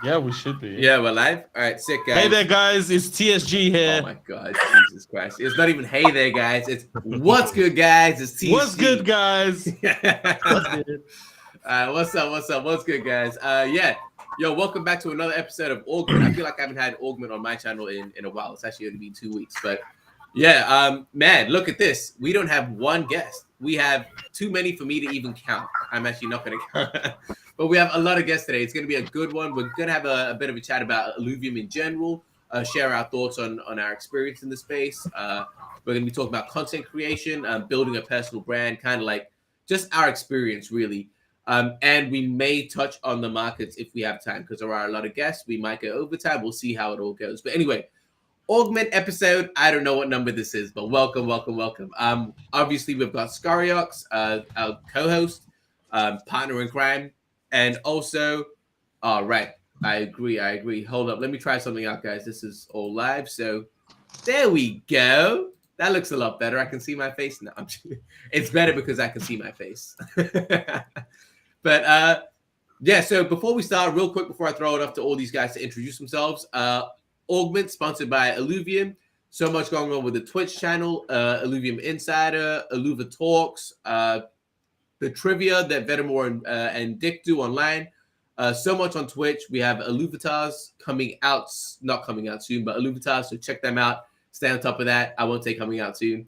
Yeah, we should be. Yeah, we're live. All right, sick Hey guys. there, guys. It's TSG Oh here. my god, Jesus Christ! It's not even hey there, guys. It's what's good, guys. It's What's good, TSG. guys? What's good? What's up? What's up? What's good, guys? Yeah, yo, welcome back to another episode of Augment. I feel like I haven't had Augment on my channel in a while. It's actually only been 2 weeks, but yeah, man, look at this. We don't have one guest. We have too many for me to even count. I'm actually not going to count. But we have a lot of guests today. It's going to be a good one. We're going to have a bit of a chat about Illuvium in general, share our thoughts on our experience in the space. We're going to be talking about content creation, building a personal brand, kind of like just our experience, really. And we may touch on the markets if we have time, because there are a lot of guests. We might go overtime. We'll see how it all goes. But anyway, Augment episode. I don't know what number this is, but welcome, welcome, welcome. Obviously, we've got Scoriox, our co-host, partner in crime. And also, all right, I agree. Hold up, let me try something out, guys. This is all live, so there we go. That looks a lot better. I can see my face now. It's better because I can see my face. But yeah, so before we start, real quick, before I throw it up to all these guys to introduce themselves, Augment, sponsored by Illuvium. So much going on with the Twitch channel, Illuvium Insider, Illuva Talks, the trivia that Vetemor and Dick do online. So much on Twitch. We have Illuvatars not coming out soon, but Illuvatars, so check them out. Stay on top of that. I won't say coming out soon.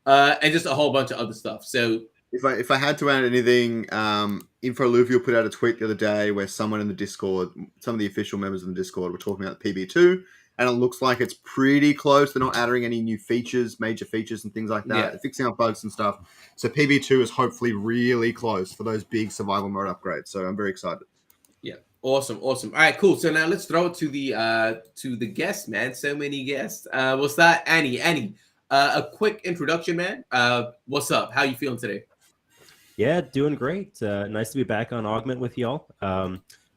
And just a whole bunch of other stuff. So If I had to add anything, InfoLuvio put out a tweet the other day where someone in the Discord, some of the official members of the Discord, were talking about PB2, and it looks like it's pretty close. They're not adding any new features, major features and things like that. Yeah. They're fixing up bugs and stuff. So PB2 is hopefully really close for those big survival mode upgrades. So I'm very excited. Yeah, awesome. All right, cool. So now let's throw it to the guests, man. So many guests. We'll start Annie. Annie, a quick introduction, man. What's up? How you feeling today? Yeah, doing great. Nice to be back on Augment with y'all.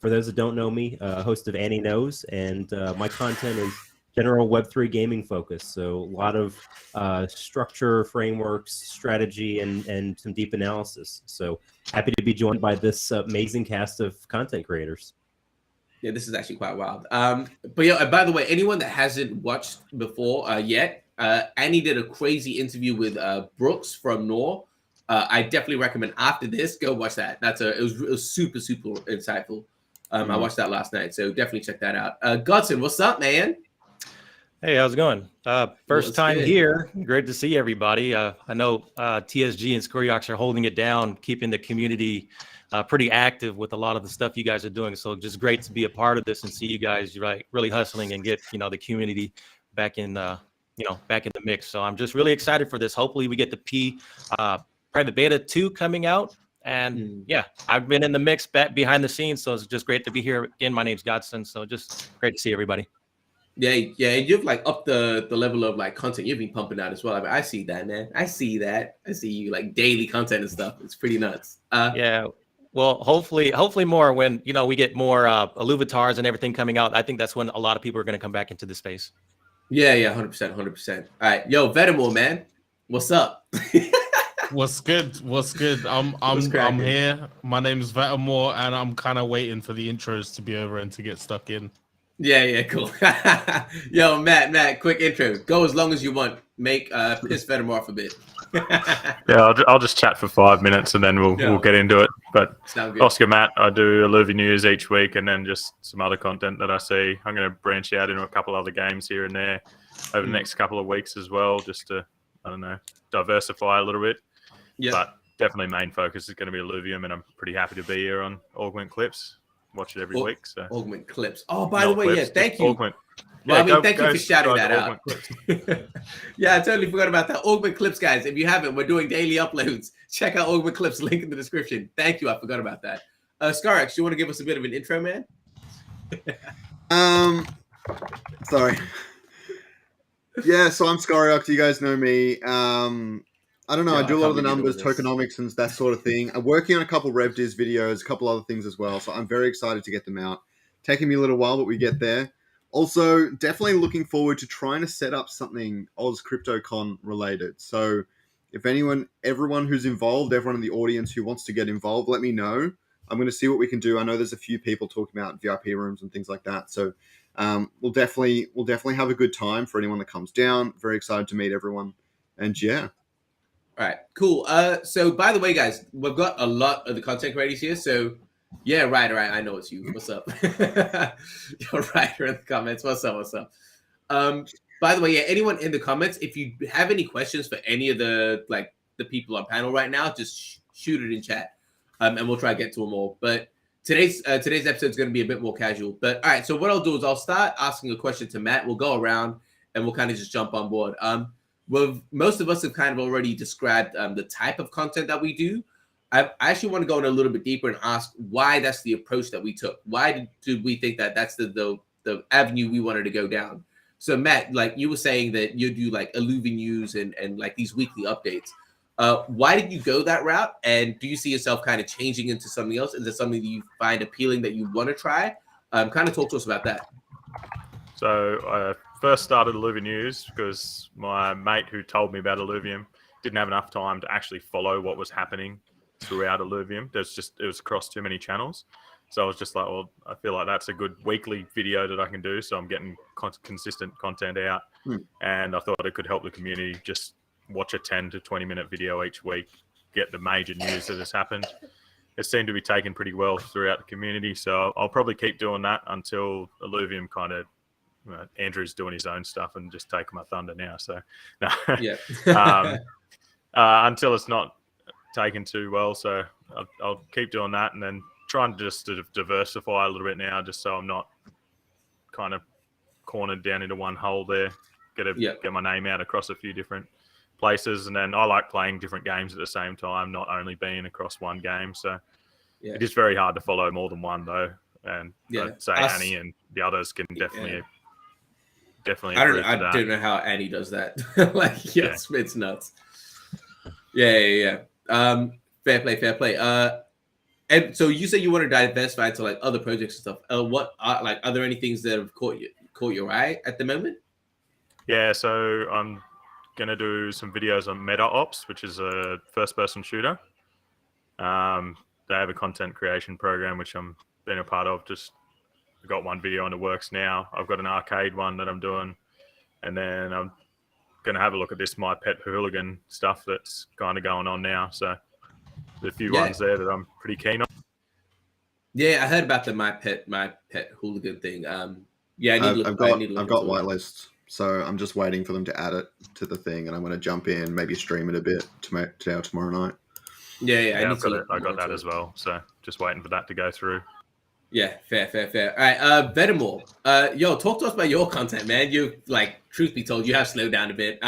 For those that don't know me, host of AniKnows, and my content is general Web3 gaming focus. So a lot of structure, frameworks, strategy, and some deep analysis. So happy to be joined by this amazing cast of content creators. Yeah, this is actually quite wild. But yeah, by the way, anyone that hasn't watched before yet, Annie did a crazy interview with Brooks from Nor. I definitely recommend after this, go watch that. It was super, super insightful. I watched that last night, so definitely check that out. Godson, what's up, man? Hey, how's it going? First time good? here. Great to see everybody. I know TSG and Scoriox are holding it down, keeping the community pretty active with a lot of the stuff you guys are doing. So just great to be a part of this and see you guys really hustling and get the community back in back in the mix. So I'm just really excited for this. Hopefully we get the private beta 2 coming out. And yeah, I've been in the mix behind the scenes, so it's just great to be here. Again, my name's Godson, so just great to see everybody. Yeah, you've like upped the level of like content you've been pumping out as well. I see that, man. I see you like daily content and stuff. It's pretty nuts. Yeah. Well, hopefully more when we get more Illuvatars and everything coming out. I think that's when a lot of people are going to come back into the space. Yeah, 100%. All right, yo, Vetemor, man, what's up? What's good? I'm here. My name is Vetemor, and I'm kind of waiting for the intros to be over and to get stuck in. Yeah, cool. Yo, Matt, quick intro. Go as long as you want. Make piss Vetemor off a bit. Yeah, I'll just chat for 5 minutes and then we'll get into it. But Oskamatt, I do Illuvium news each week and then just some other content that I see. I'm going to branch out into a couple other games here and there over the next couple of weeks as well, just to, diversify a little bit. Yeah. But definitely main focus is going to be Illuvium, and I'm pretty happy to be here on Augment Clips. Watch it every week. So Augment Clips. Oh, by the way, clips, yeah, thank you. Augment. Well, thank you for shouting that out. Yeah, I totally forgot about that. Augment Clips, guys. If you haven't, we're doing daily uploads. Check out Augment Clips, link in the description. Thank you. I forgot about that. Scoriox, you want to give us a bit of an intro, man? Sorry. Yeah, so I'm Scoriox. You guys know me. I don't know. I do a lot of the numbers, tokenomics, and that sort of thing. I'm working on a couple RevDiz videos, a couple other things as well. So I'm very excited to get them out. Taking me a little while, but we get there. Also, definitely looking forward to trying to set up something Oz CryptoCon related. So if everyone who's involved, everyone in the audience who wants to get involved, let me know. I'm going to see what we can do. I know there's a few people talking about VIP rooms and things like that. So we'll definitely have a good time for anyone that comes down. Very excited to meet everyone. And yeah. All right, cool. So by the way, guys, we've got a lot of the content creators here. So yeah, right. I know it's you. What's up? You're right in the comments. What's up? By the way, yeah, anyone in the comments, if you have any questions for any of the people on panel right now, just shoot it in chat, and we'll try to get to them all. But today's episode is going to be a bit more casual. But all right, so what I'll do is I'll start asking a question to Matt. We'll go around and we'll kind of just jump on board. Most of us have kind of already described the type of content that we do. I actually want to go in a little bit deeper and ask why that's the approach that we took. Why did we think that that's the avenue we wanted to go down? So Matt, like you were saying that you do like Illuvium news and like these weekly updates. Why did you go that route? And do you see yourself kind of changing into something else? Is there something that you find appealing that you want to try? Kind of talk to us about that. So I first started Illuvium news because my mate who told me about Illuvium didn't have enough time to actually follow what was happening throughout Illuvium. It was across too many channels. So I was just like, well, I feel like that's a good weekly video that I can do. So I'm getting consistent content out. And I thought it could help the community just watch a 10 to 20 minute video each week, get the major news that has happened. It seemed to be taken pretty well throughout the community. So I'll probably keep doing that until Illuvium kind of, Andrew's doing his own stuff and just taking my thunder now. So no. Yeah. Until it's not taken too well. So I'll keep doing that and then trying to just diversify a little bit now, just so I'm not kind of cornered down into one hole there. Get my name out across a few different places. And then I like playing different games at the same time, not only being across one game. So it is very hard to follow more than one though. And I'd say Annie and the others can definitely I don't know how Annie does that. It's nuts. Yeah. Fair play. And so you said you want to diversify to like other projects and stuff. Are there any things that have caught your eye at the moment? Yeah, so I'm gonna do some videos on Meta Ops, which is a first-person shooter. They have a content creation program which I'm being a part of. I've got one video in the works now. I've got an arcade one that I'm doing, and then I'm gonna have a look at this My Pet Hooligan stuff that's kind of going on now. So there's a few ones there that I'm pretty keen on. Yeah, I heard about the My Pet Hooligan thing. I've got whitelist, so I'm just waiting for them to add it to the thing, and I'm going to jump in, maybe stream it a bit tomorrow night. Yeah, I got that as well. So just waiting for that to go through. Yeah, fair. All right, Vetemor, talk to us about your content, man. You truth be told, you have slowed down a bit.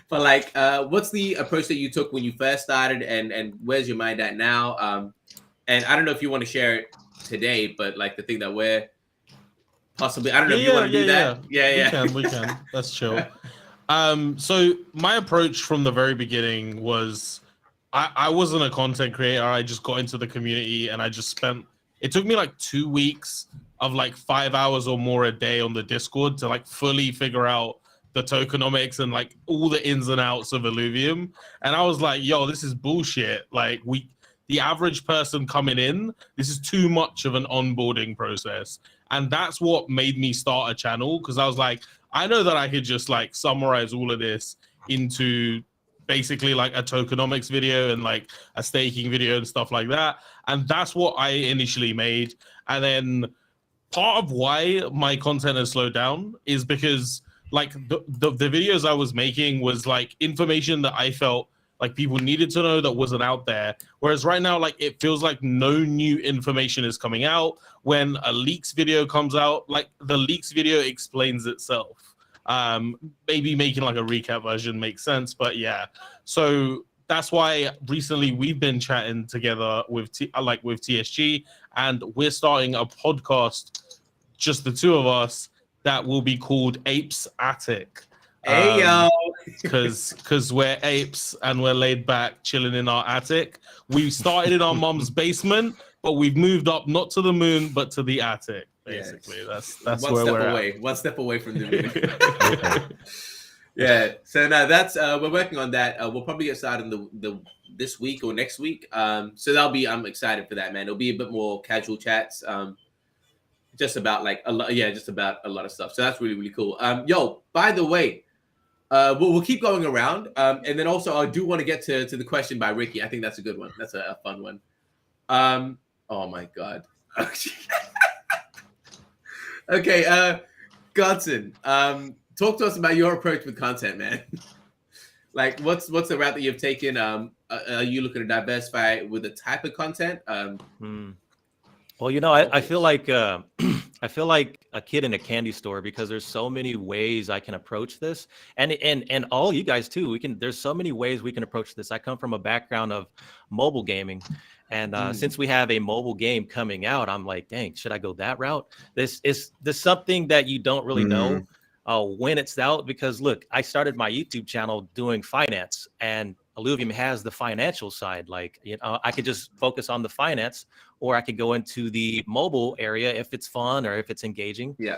But what's the approach that you took when you first started, and where's your mind at now? And I don't know if you want to share it today, but the thing that we're possibly, I don't know if you want to do that. Yeah. We can. That's chill. So my approach from the very beginning was I wasn't a content creator. I just got into the community and I just it took me 2 weeks of 5 hours or more a day on the Discord to fully figure out the tokenomics and all the ins and outs of Illuvium. And I was like, yo, this is bullshit. The average person coming in, this is too much of an onboarding process. And that's what made me start a channel, because I was like, I know that I could just summarize all of this into basically a tokenomics video and a staking video and stuff like that. And that's what I initially made. And then part of why my content has slowed down is because the videos I was making was information that I felt people needed to know that wasn't out there. Whereas right now, it feels like no new information is coming out. When a leaks video comes out, the leaks video explains itself. Maybe making a recap version makes sense, but yeah. So that's why recently we've been chatting together with with TSG, and we're starting a podcast, just the two of us, that will be called Apes Attic. Hey yo, because we're apes and we're laid back chilling in our attic. We started in our mom's basement, but we've moved up not to the moon but to the attic. Basically, that's one where step we're away. at. One step away from the moon. Yeah. So now that's we're working on that. We'll probably get started in the this week or next week. So that'll be I'm excited for that, man. It'll be a bit more casual chats. Just about like a lot, yeah, just about a lot of stuff. So that's really, really cool. Yo, by the way, we'll keep going around. And then also I do want to get to the question by Ricky. I think that's a good one. That's a fun one. Oh my God. Okay, Godson, talk to us about your approach with content, man. Like, what's the route that you've taken? Are you looking to diversify with the type of content? Well, you know, I feel like I feel like a kid in a candy store because there's so many ways I can approach this, and all you guys too. There's so many ways we can approach this. I come from a background of mobile gaming, and since we have a mobile game coming out, I'm like, dang, should I go that route? There's something that you don't really know when it's out, because look, I started my YouTube channel doing finance, and Illuvium has the financial side. Like, you know, I could just focus on the finance, or I could go into the mobile area if it's fun or if it's engaging. Yeah.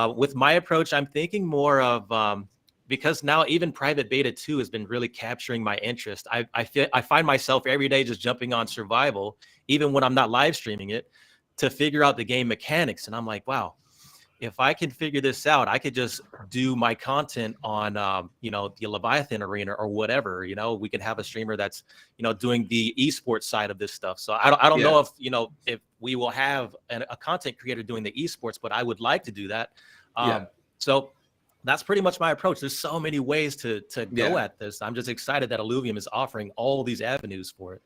With my approach, I'm thinking more of because now even private beta 2 has been really capturing my interest. I find myself every day just jumping on survival, even when I'm not live streaming it, to figure out the game mechanics. And I'm like, wow, if I can figure this out, I could just do my content on, you know, the Leviathan arena or whatever. You know, we could have a streamer that's, you know, doing the esports side of this stuff. So I don't know if, you know, if we will have a content creator doing the esports, but I would like to do that. So that's pretty much my approach. There's so many ways to go at this. I'm just excited that Illuvium is offering all these avenues for it.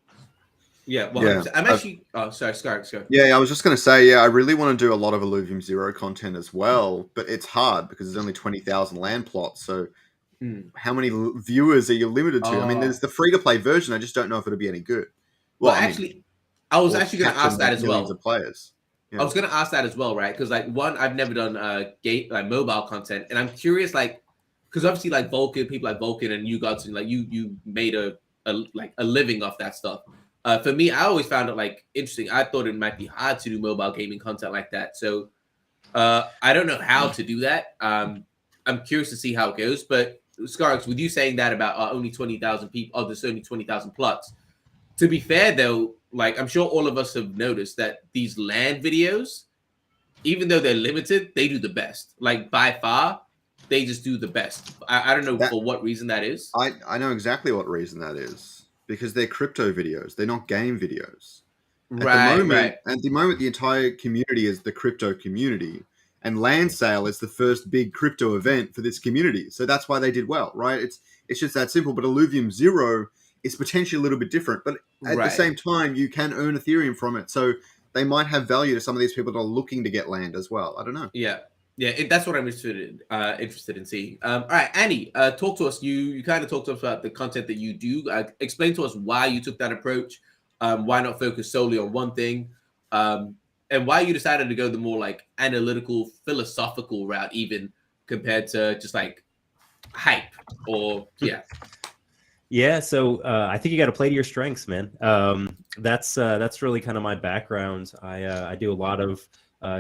Yeah, well, I'm actually. Oh, sorry, Scoriox, go. Yeah, I was just going to say, I really want to do a lot of Illuvium Zero content as well, but it's hard because there's only 20,000 land plots. So, how many viewers are you limited to? I mean, there's the free-to-play version. I just don't know if it'll be any good. Well, actually, I was actually going to ask that as well. Of players. Yeah. I was going to ask that as well, right? Because like I've never done mobile content, and I'm curious, like, because obviously, like Vulcan, people like Vulcan and you Godson, like you made a living off that stuff. For me, I always found it like interesting. I thought it might be hard to do mobile gaming content like that. So I don't know how to do that. I'm curious to see how it goes. But Scoriox, with you saying that about only 20,000 people, there's only 20,000 plots. To be fair, though, like I'm sure all of us have noticed that these land videos, even though they're limited, they do the best. Like by far, they just do the best. I don't know for what reason that is. I know exactly what reason that is. Because they're crypto videos. They're not game videos. At the moment, the entire community is the crypto community. And Land Sale is the first big crypto event for this community. So that's why they did well, right? It's just that simple. But Illuvium Zero is potentially a little bit different. But at the same time, you can earn Ethereum from it. So they might have value to some of these people that are looking to get land as well. I don't know. Yeah. Yeah, that's what I'm interested in seeing. All right, Annie, talk to us. You kind of talked to us about the content that you do. Explain to us why you took that approach. Why not focus solely on one thing, and why you decided to go the more like analytical, philosophical route, even compared to just like hype or Yeah, so I think you got to play to your strengths, man. That's really kind of my background. I do a lot of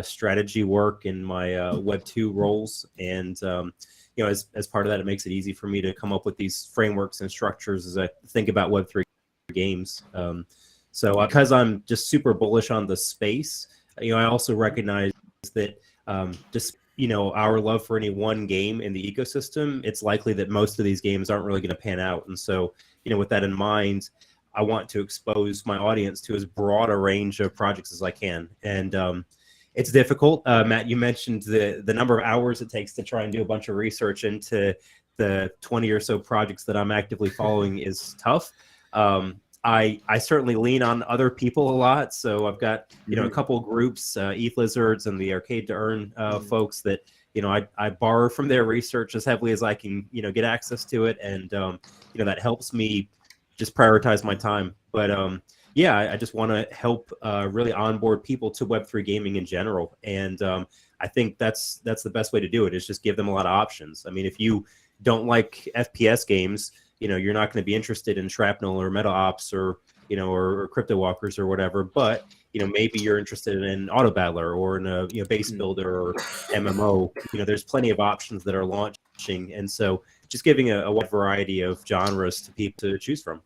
strategy work in my Web 2 roles, and you know, as part of that, it makes it easy for me to come up with these frameworks and structures as I think about Web 3 games. So because I'm just super bullish on the space, you know, I also recognize that just, you know, our love for any one game in the ecosystem, it's likely that most of these games aren't really going to pan out. And so, you know, with that in mind, I want to expose my audience to as broad a range of projects as I can. And it's difficult. Matt, you mentioned the number of hours it takes to try and do a bunch of research into the 20 or so projects that I'm actively following is tough. I certainly lean on other people a lot. So I've got, you know, a couple of groups, ETH Lizards and the Arcade to Earn folks that, you know, I borrow from their research as heavily as I can, you know, get access to it. And, you know, that helps me just prioritize my time. But yeah, I just want to help really onboard people to Web3 gaming in general. And I think that's the best way to do it, is just give them a lot of options. I mean, if you don't like FPS games, you know, you're not going to be interested in Shrapnel or Meta Ops or, you know, or Crypto Walkers or whatever. But, you know, maybe you're interested in Auto Battler or in a, you know, base builder or MMO. You know, there's plenty of options that are launching. And so just giving a wide variety of genres to people to choose from.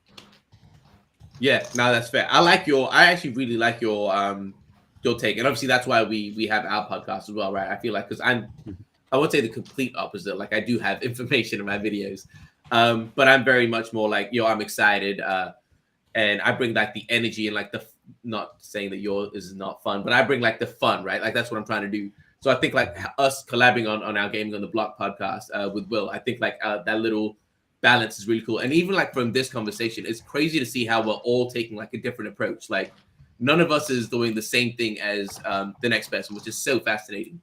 Yeah, no, that's fair. I actually really like your take, and obviously that's why we have our podcast as well, right? I feel like because I would say the complete opposite. Like I do have information in my videos, but I'm very much more like, I'm excited, and I bring like the energy and like not saying that yours is not fun, but I bring like the fun, right? Like that's what I'm trying to do. So I think like us collaborating on our Gaming on the Block podcast with Will, I think like that little balance is really cool. And even like from this conversation, it's crazy to see how we're all taking like a different approach. Like none of us is doing the same thing as the next person, which is so fascinating.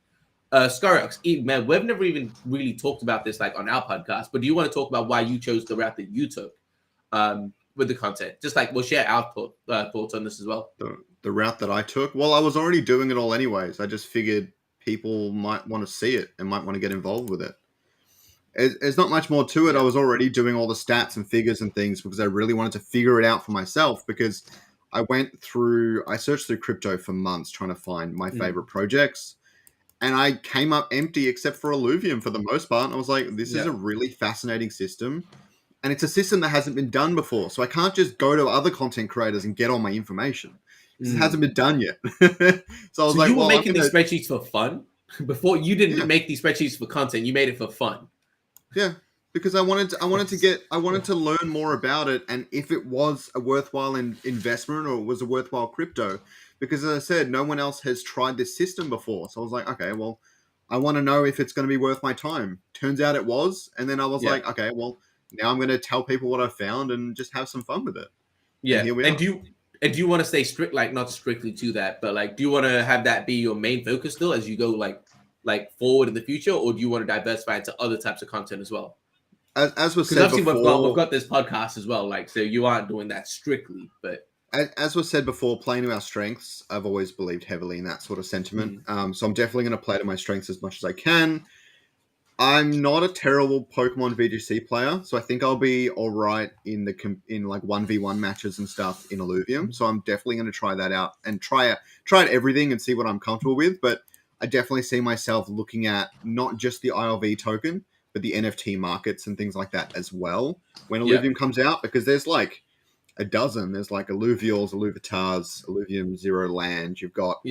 Scoriox, man, we've never even really talked about this like on our podcast, but do you want to talk about why you chose the route that you took with the content? Just like we'll share our thoughts on this as well. The route that I took, well, I was already doing it all anyways. I just figured people might want to see it and might want to get involved with it. There's not much more to it. I was already doing all the stats and figures and things because I really wanted to figure it out for myself, because I searched through crypto for months trying to find my favorite projects, and I came up empty except for Illuvium for the most part. And I was like, this is a really fascinating system, and it's a system that hasn't been done before. So I can't just go to other content creators and get all my information. It hasn't been done yet. So I was like, you were making these spreadsheets for fun before? You didn't make these spreadsheets for content. You made it for fun. Yeah, because I wanted to learn more about it, and if it was a worthwhile investment or it was a worthwhile crypto. Because as I said, no one else has tried this system before. So I was like, okay, well, I want to know if it's going to be worth my time. Turns out it was, and then I was like, okay, well, now I'm going to tell people what I found and just have some fun with it. Yeah, and do you want to stay strict, like not strictly to that, but like, do you want to have that be your main focus still as you go like forward in the future, or do you want to diversify into other types of content as well? As was said before, we've got this podcast as well, like, so you aren't doing that strictly, but as was said before, playing to our strengths. I've always believed heavily in that sort of sentiment. So I'm definitely going to play to my strengths as much as I can. I'm not a terrible Pokemon VGC player, so I think I'll be all right in like 1v1 matches and stuff in Illuvium. So I'm definitely going to try that out and try out everything and see what I'm comfortable with. But I definitely see myself looking at not just the ILV token, but the NFT markets and things like that as well when Illuvium comes out, because there's like a dozen. There's like Illuvials, Illuvitars, Illuvium Zero Land. You've got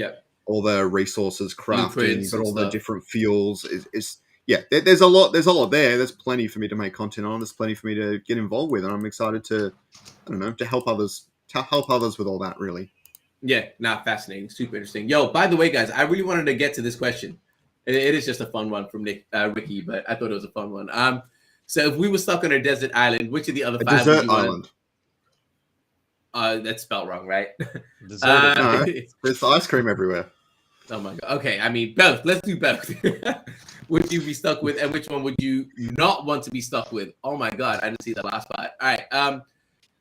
all the resources crafting, you've got all the different fuels. There's a lot there. There's plenty for me to make content on. There's plenty for me to get involved with, and I'm excited to help others with all that, really. Yeah, fascinating, super interesting. Yo, by the way, guys, I really wanted to get to this question. It is just a fun one from Ricky, but I thought it was a fun one. So if we were stuck on a desert island, which of the other five would you want? That's spelled wrong, right? No, there's ice cream everywhere. Oh my god. Okay, I mean both. Let's do both. Would you be stuck with, and which one would you not want to be stuck with? Oh my god, I didn't see the last part. All right,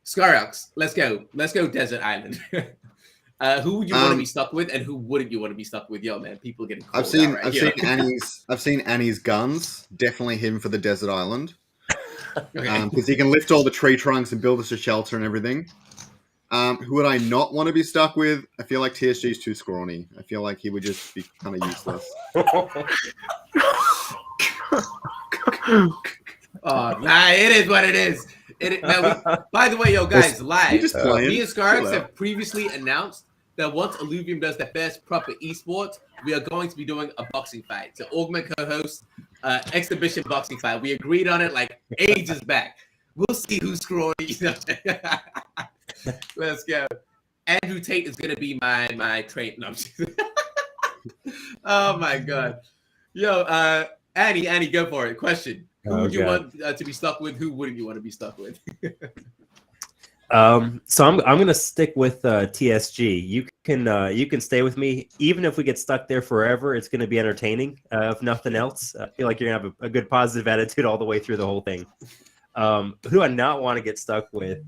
Scoriox, let's go. Let's go desert island. Who would you want to be stuck with, and who wouldn't you want to be stuck with? Yo, man, people are getting cold. I've seen Annie's guns. Definitely him for the desert island. Because he can lift all the tree trunks and build us a shelter and everything. Who would I not want to be stuck with? I feel like TSG is too scrawny. I feel like he would just be kind of useless. It is what it is. By the way, yo, guys, live. Me and Scoriox have previously announced that once Illuvium does their first proper esports, we are going to be doing a boxing fight. So Augment co-host exhibition boxing fight. We agreed on it like ages back. We'll see who's scrawny. Let's go. Andrew Tate is gonna be my train. No, oh my god. Yo, Annie, go for it. Question. Who would you want to be stuck with? Who wouldn't you want to be stuck with? So I'm gonna stick with TSG. You can stay with me, even if we get stuck there forever. It's gonna be entertaining, if nothing else. I feel like you're gonna have a good positive attitude all the way through the whole thing. Who do I not want to get stuck with?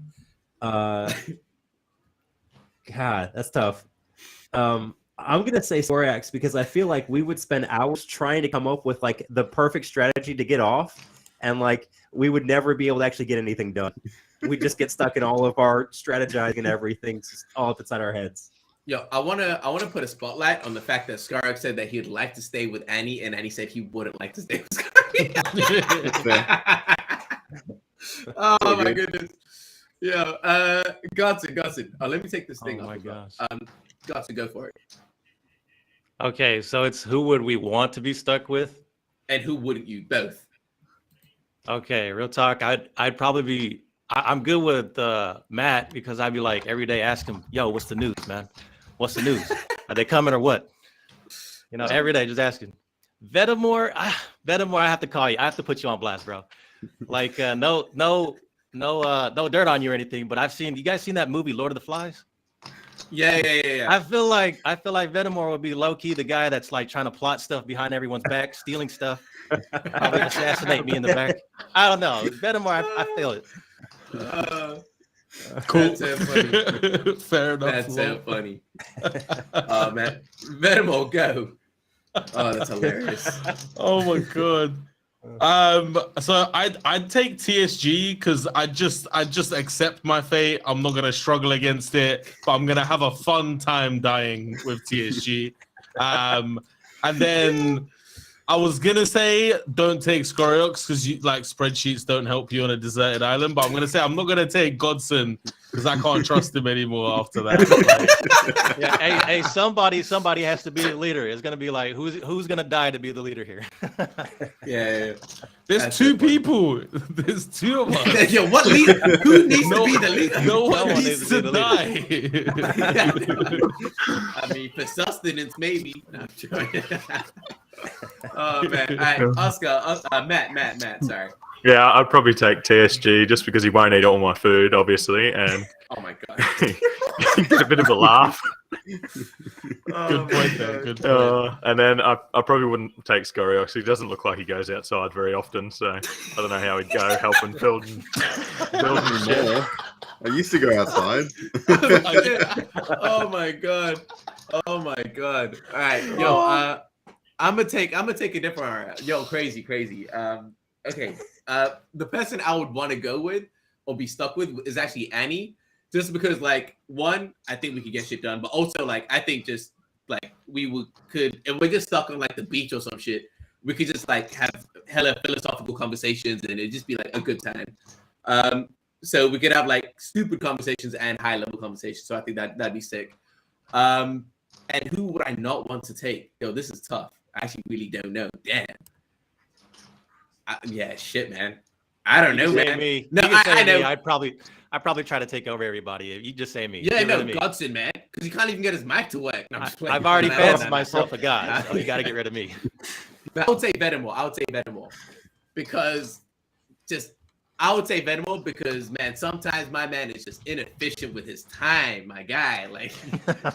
God, that's tough. I'm gonna say Scoriox, because I feel like we would spend hours trying to come up with like the perfect strategy to get off, and like we would never be able to actually get anything done. We just get stuck in all of our strategizing and everything all up inside our heads. Yo, I wanna put a spotlight on the fact that Scoriox said that he'd like to stay with Annie, and Annie said he wouldn't like to stay with Scoriox. Oh my goodness. Yeah. Godson. Let me take this thing Oh off. my gosh. Godson, go for it. Okay, so it's who would we want to be stuck with? And who wouldn't you? Both. Okay, real talk. I'd probably be. I'm good with Matt because I'd be like every day ask him, "Yo, what's the news, man? What's the news? Are they coming or what?" You know, every day just asking. Vetemor, I have to call you. I have to put you on blast, bro. Like, no dirt on you or anything, but you guys seen that movie Lord of the Flies? Yeah. I feel like Vetemor would be low key the guy that's like trying to plot stuff behind everyone's back, stealing stuff, probably assassinate me in the back. I don't know. Vetemor, I feel it. Cool. That's so funny. Fair enough. That's so funny. Oh man, Vetemor, go. Oh, that's hilarious. Oh my god. So I'd take TSG because I just accept my fate. I'm not gonna struggle against it, but I'm gonna have a fun time dying with TSG. And then I was gonna say don't take Scoriox because you like spreadsheets don't help you on a deserted island, but I'm gonna say I'm not gonna take Godson because I can't trust him anymore after that. Yeah, hey, somebody has to be the leader. It's gonna be like who's gonna die to be the leader here? Yeah. There's That's two so funny. people. There's two of us. Yo, what leader? Who needs to be the leader? No one one needs needs to to be the die. I mean, for sustenance, maybe. No, I'm joking. Oh man! All right, Oscar, Matt. Sorry. Yeah, I'd probably take TSG just because he won't eat all my food, obviously, and Oh my god. get a bit of a laugh. Good point there. Good point. And then I probably wouldn't take Scoriox. He doesn't look like he goes outside very often, so I don't know how he'd go helping building shit. Yeah. I used to go outside. Oh my god. All right, yo. I'm gonna take a different. Yo, crazy. Okay. The person I would want to go with or be stuck with is actually Annie, just because like one, I think we could get shit done, but also like I think just like could if we're just stuck on like the beach or some shit, we could just like have hella philosophical conversations and it'd just be like a good time. So we could have like stupid conversations and high level conversations. So I think that'd be sick. And who would I not want to take? Yo, this is tough. I actually really don't know. Damn. Yeah, shit, man. I don't know, man. Me. No, I know. Me. I'd probably try to take over everybody. You just say me. Yeah, Get rid of me. Godson, man, because he can't even get his mic to work. No, I'm just playing. I've already No, fancied no. myself a god, so you got to get rid of me. But I would say Vetemor because man, sometimes my man is just inefficient with his time, my guy. Like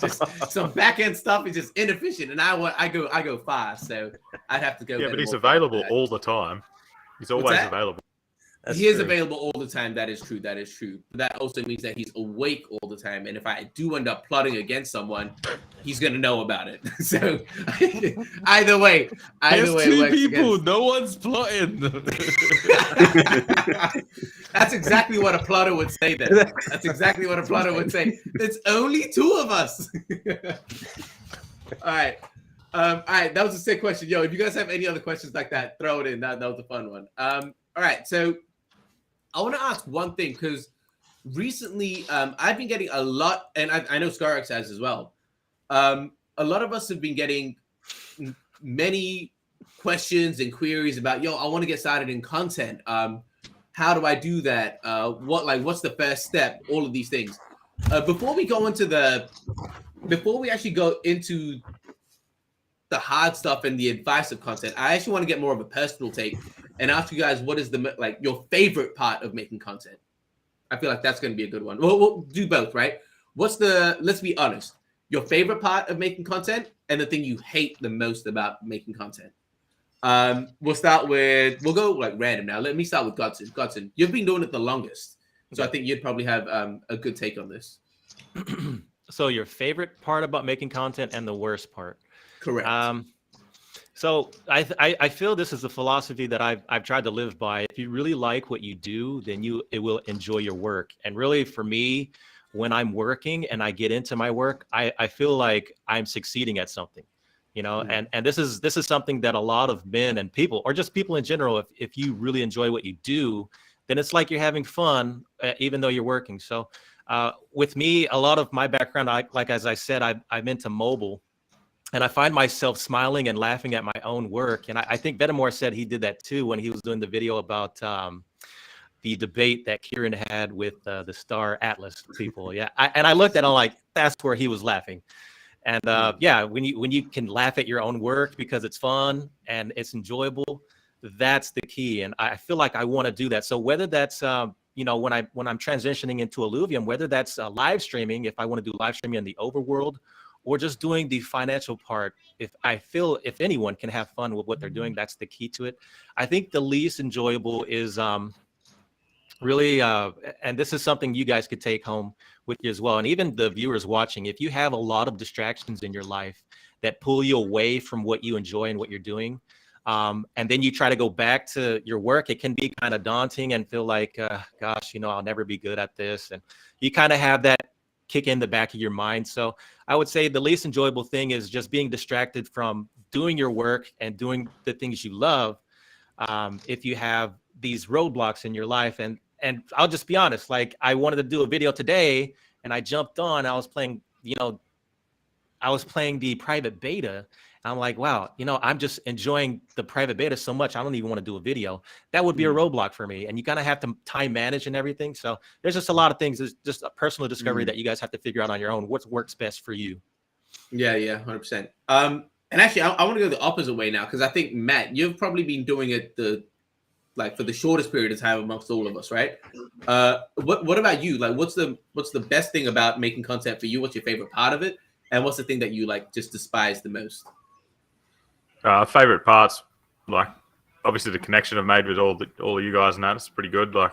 just some back end stuff is just inefficient, and I go fast, so I'd have to go. Yeah, Vetemor but he's for available that. all the time. He's What's always that? available. He is available all the time. That is true. But that also means that he's awake all the time. And if I do end up plotting against someone, he's gonna know about it. So either way, There's it two works people. against- No one's plotting. That's exactly what a plotter would say. Then that's exactly what a plotter would say. It's only two of us. All right. That was a sick question. Yo, if you guys have any other questions like that, throw it in. That was a fun one. All right. So I want to ask one thing because recently I've been getting a lot, and I know Scoriox has as well. A lot of us have been getting many questions and queries about, yo, I want to get started in content. How do I do that? What's the first step? All of these things. Before we actually go into the hard stuff and the advice of content, I actually want to get more of a personal take and ask you guys what is your favorite part of making content. I feel like that's going to be a good one. We'll do both, right? Let's be honest, your favorite part of making content and the thing you hate the most about making content. We'll go like random now. Let me start with Godson. Godson, you've been doing it the longest, so I think you'd probably have a good take on this. So your favorite part about making content and the worst part. Correct. So I feel this is a philosophy that I've tried to live by. If you really like what you do, then it will enjoy your work. And really, for me, when I'm working and I get into my work, I feel like I'm succeeding at something, you know. Mm-hmm. And this is something that a lot of men and people, or just people in general, if you really enjoy what you do, then it's like you're having fun, even though you're working. So with me, a lot of my background, as I said, I'm into mobile. And I find myself smiling and laughing at my own work. And I think Vetemor said he did that too when he was doing the video about the debate that Kieran had with the Star Atlas people. Yeah, and I looked at him like, that's where he was laughing. And yeah, when you can laugh at your own work because it's fun and it's enjoyable, that's the key. And I feel like I want to do that. So whether that's when I'm transitioning into Illuvium, whether that's live streaming, if I want to do live streaming in the overworld, or just doing the financial part, if anyone can have fun with what they're doing, that's the key to it. I think the least enjoyable is really, and this is something you guys could take home with you as well, and even the viewers watching, if you have a lot of distractions in your life that pull you away from what you enjoy and what you're doing, and then you try to go back to your work, it can be kind of daunting and feel like, gosh, I'll never be good at this. And you kind of have that kick in the back of your mind. So I would say the least enjoyable thing is just being distracted from doing your work and doing the things you love. If you have these roadblocks in your life, and I'll just be honest, like I wanted to do a video today and I jumped on, I was playing the private beta. I'm like, wow, I'm just enjoying the private beta so much, I don't even want to do a video. That would be a roadblock for me. And you kind of have to time manage and everything. So there's just a lot of things. It's just a personal discovery that you guys have to figure out on your own. What works best for you? Yeah, 100%. And actually, I want to go the opposite way now, because I think, Matt, you've probably been doing it for the shortest period of time amongst all of us, right? What about you? Like, what's the best thing about making content for you? What's your favorite part of it? And what's the thing that you just despise the most? Favorite parts, like obviously the connection I've made with all of you guys, and that's pretty good. Like,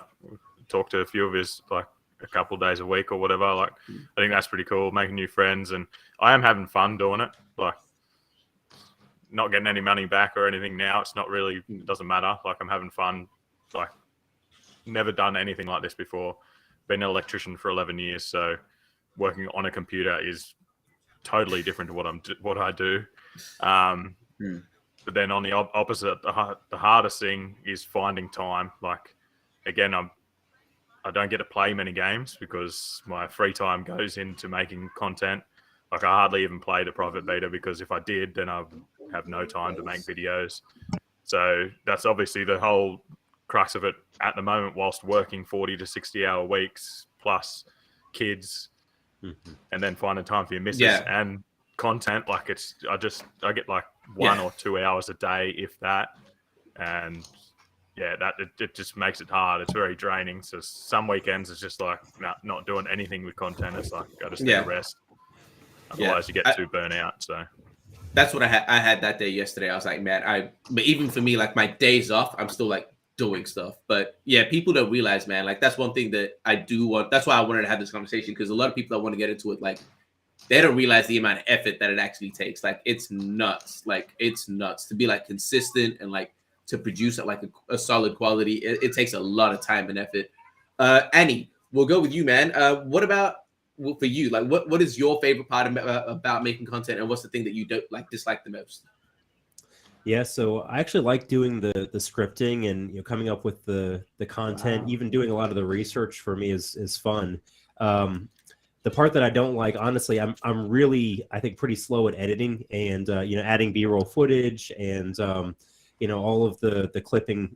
talk to a few of us like a couple of days a week or whatever. Like, I think that's pretty cool, making new friends, and I am having fun doing it. Like, not getting any money back or anything now. It's not really, it doesn't matter. Like, I'm having fun. Like, never done anything like this before. Been an electrician for 11 years, so working on a computer is totally different to what I do. But then on the opposite, the hardest thing is finding time. Like, again, I don't get to play many games because my free time goes into making content. Like, I hardly even play the private beta because if I did, then I would have no time to make videos. So that's obviously the whole crux of it at the moment, whilst working 40 to 60 hour weeks plus kids, and then finding time for your missus and content. Like, I get like 1 or 2 hours a day, if that. And yeah, it just makes it hard. It's very draining. So some weekends it's just like not doing anything with content. It's like I just need a rest. Otherwise you get too burnt out. So that's what I had that day yesterday. I was like, man, but even for me, like my days off, I'm still like doing stuff. But yeah, people don't realize, man, like that's one thing that I do want. That's why I wanted to have this conversation, because a lot of people that want to get into it, like they don't realize the amount of effort that it actually takes. Like, it's nuts. Like, it's nuts to be like consistent and like to produce at like a solid quality. It takes a lot of time and effort. Annie, we'll go with you, man. What about for you? Like, what is your favorite part about making content, and what's the thing that you don't dislike the most? Yeah, so I actually like doing the scripting and coming up with the content. Even doing a lot of the research for me is fun. The part that I don't like, honestly, I'm really, I think, pretty slow at editing and adding B-roll footage and all of the clipping.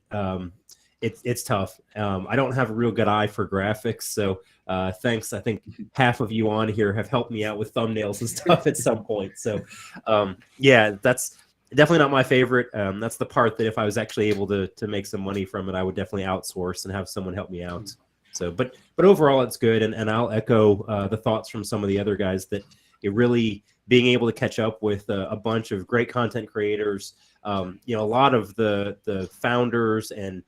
It's tough. I don't have a real good eye for graphics, so thanks. I think half of you on here have helped me out with thumbnails and stuff at some point. So yeah, that's definitely not my favorite. That's the part that if I was actually able to make some money from it, I would definitely outsource and have someone help me out. So, but overall, it's good, and I'll echo the thoughts from some of the other guys that it really being able to catch up with a bunch of great content creators, a lot of the founders and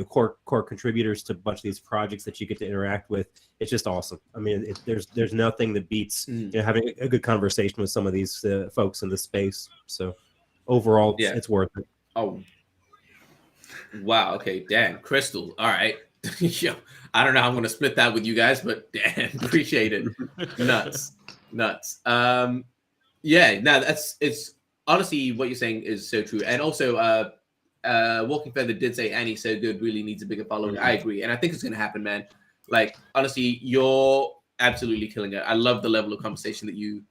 core contributors to a bunch of these projects that you get to interact with. It's just awesome. I mean, there's nothing that beats having a good conversation with some of these folks in the space. So overall, it's worth it. Oh, wow. Okay, Dan, Crystal. All right. Yo, I don't know how I'm gonna split that with you guys, but damn, appreciate it. Nuts. Yeah, no, it's honestly what you're saying is so true. And also Walking Feather did say Annie's so good, really needs a bigger following. I agree, and I think it's gonna happen, man. Like honestly, you're absolutely killing it. I love the level of conversation that you,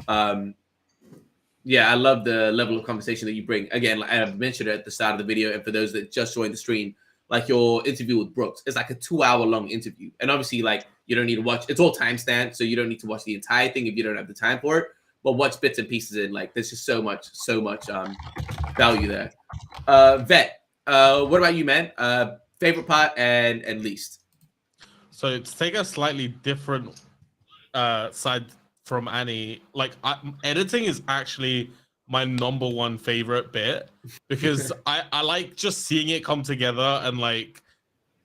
I love the level of conversation that you bring. Again, like I mentioned it at the start of the video, and for those that just joined the stream, like your interview with Brooks is like a 2-hour-long interview, and obviously, like you don't need to watch. It's all timestamped, so you don't need to watch the entire thing if you don't have the time for it. But watch bits and pieces in. Like there's just so much value there. Vet, what about you, man? Favorite part and least. So to take a slightly different side from Annie, like editing is actually my number one favorite bit because I like just seeing it come together and like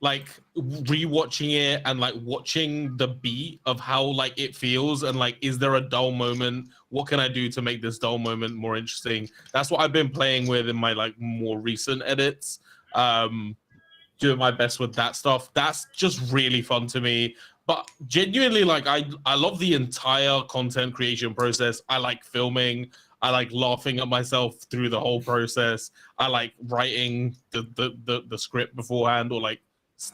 rewatching it and like watching the beat of how like it feels and like is there a dull moment? What can I do to make this dull moment more interesting? That's what I've been playing with in my like more recent edits. Doing my best with that stuff. That's just really fun to me. But genuinely, like I love the entire content creation process. I like filming. I like laughing at myself through the whole process. I like writing the script beforehand, or like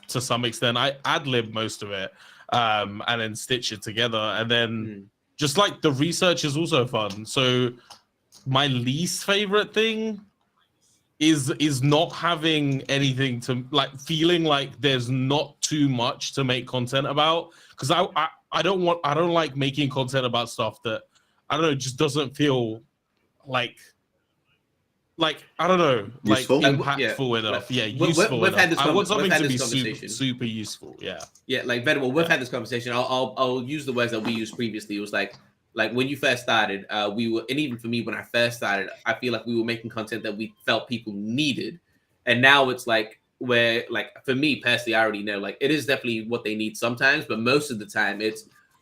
to some extent, I ad-lib most of it, and then stitch it together. And then just like the research is also fun. So my least favorite thing is not having anything to like, feeling like there's not too much to make content about, because I don't like making content about stuff that I don't know, just doesn't feel like I don't know, useful? like impactful enough. Useful we've had enough. this I want something to be conversation. super useful. Yeah, like Vetemor, we've had this conversation. I'll use the words that we used previously. It was like when you first started, we were, and even for me when I first started, I feel like we were making content that we felt people needed, and now it's like where, like for me personally, I already know like it is definitely what they need sometimes, but most of the time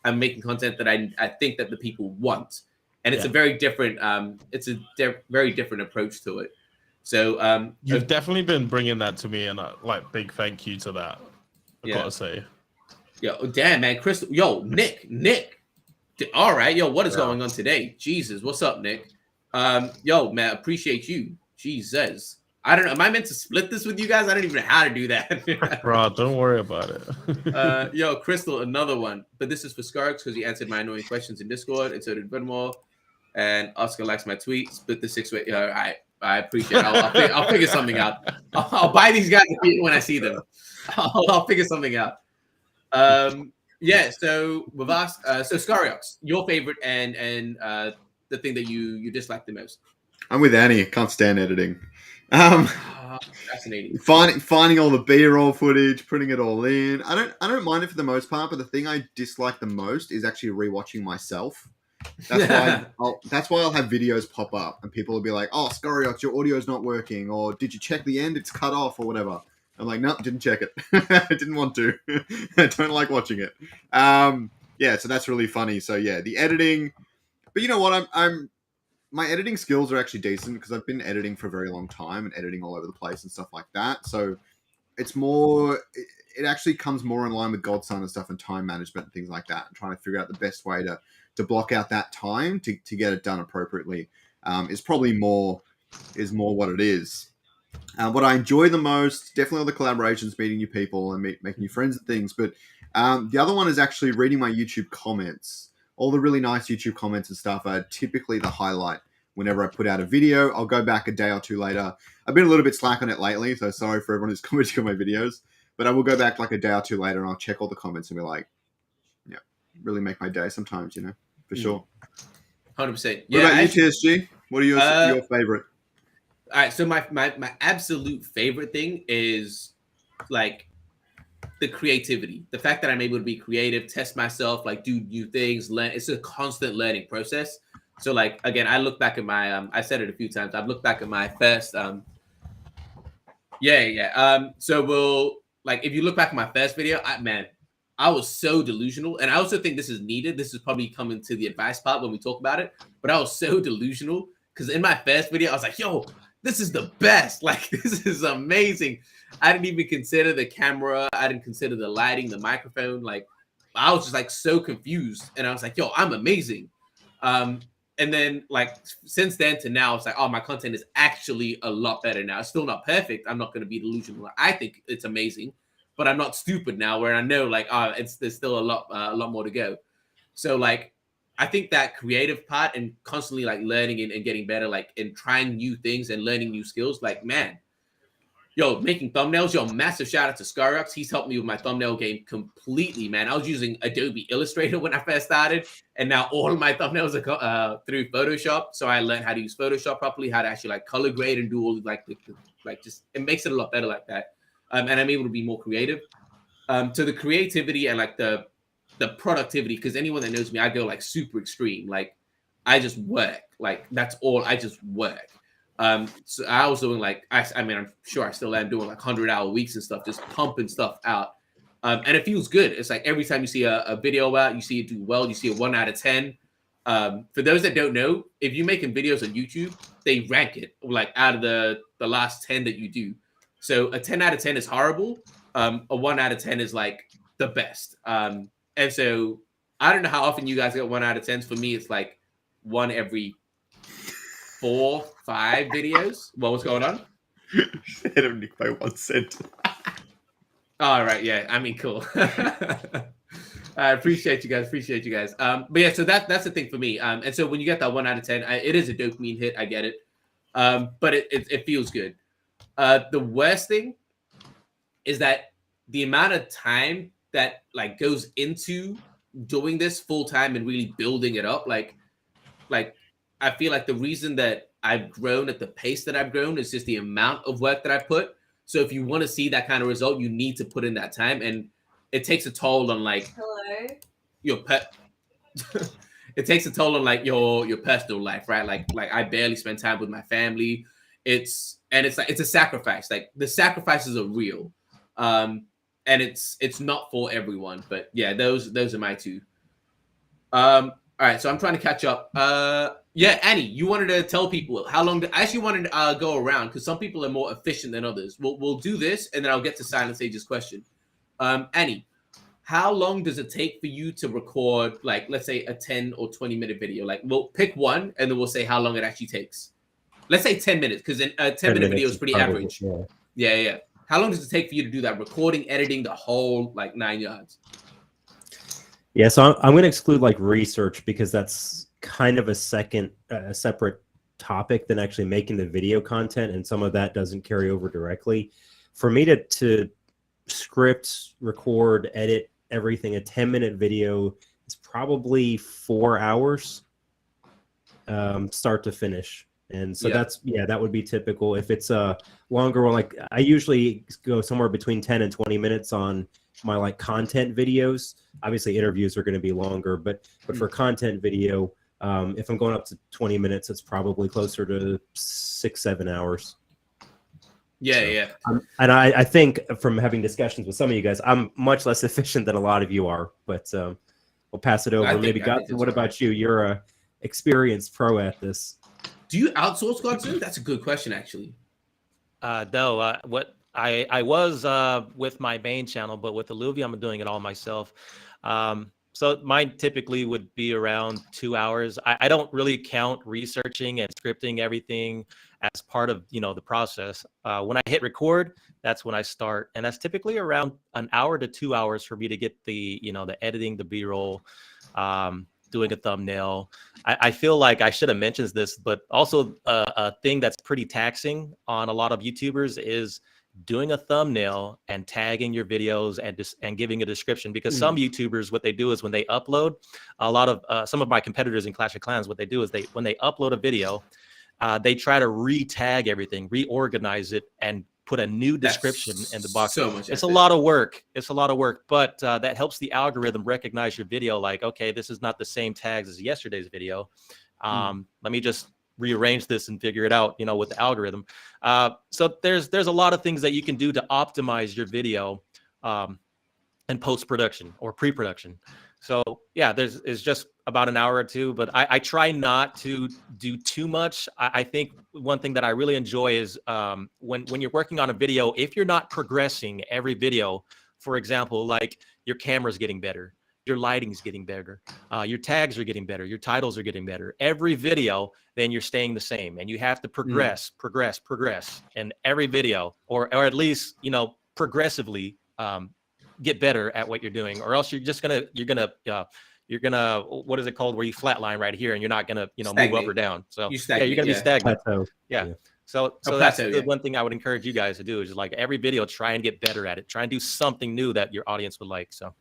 I'm making content that I think that the people want. And it's a very different, very different approach to it. So you've definitely been bringing that to me, and like big thank you to that. I gotta say. Yo, damn man, Crystal. Yo, Nick. All right, yo, what is going on today? Jesus, what's up, Nick? Yo, man, appreciate you. Jesus, I don't know. Am I meant to split this with you guys? I don't even know how to do that. Bro, don't worry about it. Yo, Crystal, another one, but this is for Scoriox because he answered my annoying questions in Discord, and so did Vetemor. And Oscar likes my tweets. Split the 6 way. I appreciate it. I'll figure something out. I'll buy these guys when I see them. I'll figure something out. So we've asked. So Scoriox, your favorite and the thing that you dislike the most. I'm with Annie. Can't stand editing. Fascinating. Finding all the B-roll footage, putting it all in. I don't mind it for the most part, but the thing I dislike the most is actually rewatching myself. That's why I'll have videos pop up and people will be like, "Oh, Scoriox, your audio's not working," or "Did you check the end? It's cut off," or whatever. I'm like, "No, didn't check it. I didn't want to. I don't like watching it." So that's really funny. So yeah, the editing. But you know what? My editing skills are actually decent because I've been editing for a very long time and editing all over the place and stuff like that. So it's more. It actually comes more in line with Godson and stuff and time management and things like that, and trying to figure out the best way to block out that time to get it done appropriately is probably more what it is. What I enjoy the most, definitely all the collaborations, meeting new people and making new friends and things. But the other one is actually reading my YouTube comments. All the really nice YouTube comments and stuff are typically the highlight whenever I put out a video. I'll go back a day or two later. I've been a little bit slack on it lately, so sorry for everyone who's commenting on my videos. But I will go back like a day or two later and I'll check all the comments and be like, yeah, really make my day sometimes, for sure. 100%. What about you, TSG? What are your favorite? All right, so my absolute favorite thing is like the creativity. The fact that I'm able to be creative, test myself, like do new things, learn. It's a constant learning process. So like, again, I look back at my, I said it a few times. I've looked back at my first, so we'll, like, if you look back at my first video, I was so delusional. And I also think this is needed. This is probably coming to the advice part when we talk about it. But I was so delusional because in my first video, I was like, yo, this is the best. Like, this is amazing. I didn't even consider the camera. I didn't consider the lighting, the microphone. Like, I was just like so confused. And I was like, yo, I'm amazing. and then like since then to now, it's like, oh, my content is actually a lot better now. It's still not perfect. I'm not going to be delusional. I think it's amazing, but I'm not stupid now where I know like, there's still a lot more to go. So like, I think that creative part and constantly like learning and getting better, like and trying new things and learning new skills, like man, yo, making thumbnails, yo, massive shout out to Scoriox. He's helped me with my thumbnail game completely, man. I was using Adobe Illustrator when I first started, and now all of my thumbnails are through Photoshop. So I learned how to use Photoshop properly, how to actually like color grade and do all like just it makes it a lot better like that. And I'm able to be more creative. To the creativity and like the productivity, because anyone that knows me, I go like super extreme. Like I just work. Like that's all. I just work. So I was doing like I mean I'm sure I still am doing like 100-hour weeks and stuff, just pumping stuff out. And it feels good. It's like every time you see a video out, you see it do well, you see a 1 out of 10. For those that don't know, if you're making videos on YouTube, they rank it like out of the last 10 that you do. So a 10 out of 10 is horrible. A 1 out of 10 is like the best. And so I don't know how often you guys get 1 out of 10s. For me, it's like one every 4, 5 videos. What was going on? Hit him Nick by 1 cent. All right, yeah. I mean, cool. I appreciate you guys. But yeah, so that's the thing for me. And so when you get that 1 out of 10, it is a dopamine hit. I get it. But it feels good. The worst thing is that the amount of time that like goes into doing this full time and really building it up, like I feel like the reason that I've grown at the pace that I've grown is just the amount of work that I put. So if you want to see that kind of result, you need to put in that time, and it takes a toll on like your pet. It takes a toll on like your personal life, right? Like I barely spend time with my family. It's a sacrifice. Like the sacrifices are real. And it's not for everyone, but yeah, those are my two. All right, so I'm trying to catch up. Yeah, Annie, you wanted to tell people how long. I actually wanted to go around because some people are more efficient than others. We'll do this, and then I'll get to Silent Sage's question. Annie, how long does it take for you to record, like, let's say a 10 or 20-minute video? Like, we'll pick one, and then we'll say how long it actually takes. Let's say 10 minutes, because a 10-minute video is pretty average. Yeah. How long does it take for you to do that? Recording, editing, the whole like 9 yards. Yeah, so I'm going to exclude like research because that's kind of a separate topic than actually making the video content, and some of that doesn't carry over directly. For me to script, record, edit everything, a 10-minute video is probably 4 hours, start to finish. And so that would be typical. If it's a longer one, like I usually go somewhere between 10 and 20 minutes on my like content videos. Obviously interviews are going to be longer, but for content video, if I'm going up to 20 minutes, it's probably closer to 6-7 hours. Yeah. And I think from having discussions with some of you guys, I'm much less efficient than a lot of you are, but we'll pass it over. Maybe Godson, what about you? You're a experienced pro at this. Do you outsource, Godson? That's a good question, actually. No, what I was with my main channel, but with Illuvium, I'm doing it all myself. So mine typically would be around 2 hours. I don't really count researching and scripting everything as part of the process. When I hit record, that's when I start, and that's typically around 1 hour to 2 hours for me to get the the editing, the B-roll. Doing a thumbnail. I feel like I should have mentioned this, but also a thing that's pretty taxing on a lot of YouTubers is doing a thumbnail and tagging your videos and giving a description, because some YouTubers, what they do is when they upload, a lot of some of my competitors in Clash of Clans, what they do is when they upload a video, they try to re-tag everything, reorganize it, and put a new description in the box. So much. It's a lot of work. But that helps the algorithm recognize your video. Like, okay, this is not the same tags as yesterday's video. Let me just rearrange this and figure it out, with the algorithm. So there's a lot of things that you can do to optimize your video in post-production or pre-production. So yeah, it's just about 1 hour or two, but I try not to do too much. I think one thing that I really enjoy is when you're working on a video, if you're not progressing every video, for example, like your camera's getting better, your lighting's getting better, your tags are getting better, your titles are getting better. Every video, then you're staying the same, and you have to progress in every video, or at least, you know, progressively get better at what you're doing, or else you're gonna what is it called, where you flatline right here and you're not gonna, you know, move up or down. So yeah, you're gonna be stagnant. Yeah. So that's the one thing I would encourage you guys to do is, like, every video, try and get better at it. Try and do something new that your audience would like. So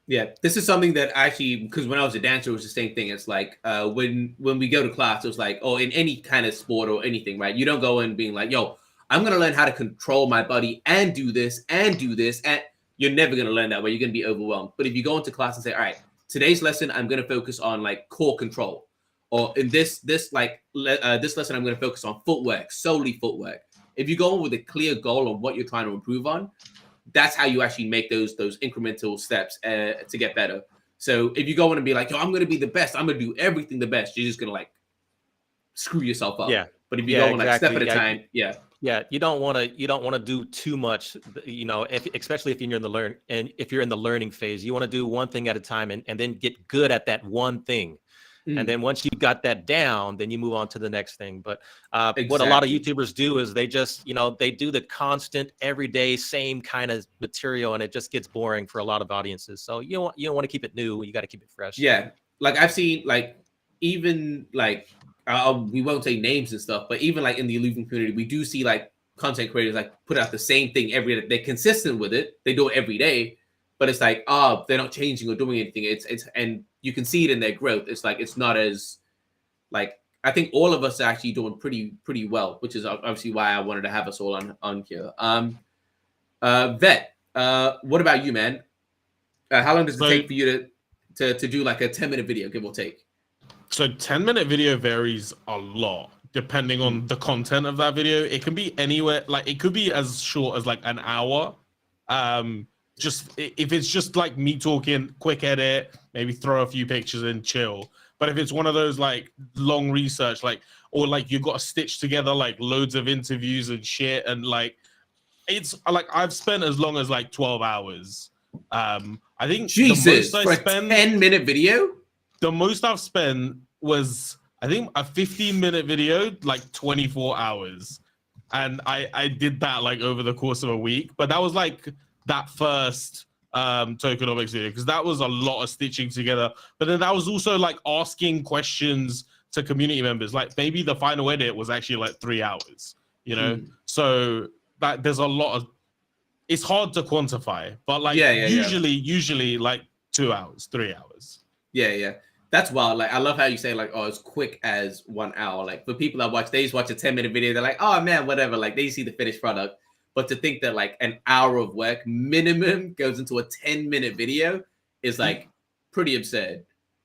yeah, this is something that actually, because when I was a dancer, it was the same thing. It's like when we go to class, it was like, oh, in any kind of sport or anything, right? You don't go in being like, yo, I'm gonna learn how to control my body and do this, and you're never gonna learn that way. You're gonna be overwhelmed. But if you go into class and say, all right, today's lesson, I'm gonna focus on like core control. Or in this lesson, I'm going to focus on footwork, solely footwork. If you go in with a clear goal on what you're trying to improve on, that's how you actually make those incremental steps to get better. So if you go in and be like, yo, I'm going to be the best, I'm going to do everything the best, you're just going to like screw yourself up. Yeah. But if you go in like step at a time, yeah, you don't want to do too much, you know, especially if you're in the learning phase. You want to do one thing at a time and then get good at that one thing. And then once you got that down, then you move on to the next thing. But what a lot of YouTubers do is they just, you know, they do the constant, everyday, same kind of material, and it just gets boring for a lot of audiences. So you don't want to keep it new. You got to keep it fresh. Yeah, like I've seen, like, even like we won't say names and stuff, but even like in the Illuvium community, we do see like content creators like put out the same thing every day. They're consistent with it. They do it every day, but it's like, they're not changing or doing anything. It's and you can see it in their growth. It's like, it's not as, like, I think all of us are actually doing pretty well, which is obviously why I wanted to have us all on here. Vet, what about you, man? How long does it take for you to do like a 10-minute video, give or take? So 10-minute video varies a lot depending on the content of that video. It can be anywhere, like it could be as short as like an hour. Just if it's just like me talking, quick edit, maybe throw a few pictures in, chill. But if it's one of those like long research, like, or like you've got to stitch together like loads of interviews and shit, and like it's like I've spent as long as like 12 hours. I think Jesus, for a 10-minute video, the most I've spent was, I think, a 15-minute video, like 24 hours, and I did that like over the course of a week. But that was like that first tokenomics video, because that was a lot of stitching together. But then that was also like asking questions to community members. Like maybe the final edit was actually like 3 hours, you know. So that there's a lot of, it's hard to quantify, but like usually like 2 hours, 3 hours. Yeah. That's wild. Like, I love how you say like, oh, as quick as 1 hour. Like, for people that watch, they just watch a 10-minute video. They're like, oh man, whatever. Like, they see the finished product. But to think that like an hour of work minimum goes into a 10-minute video is like pretty absurd.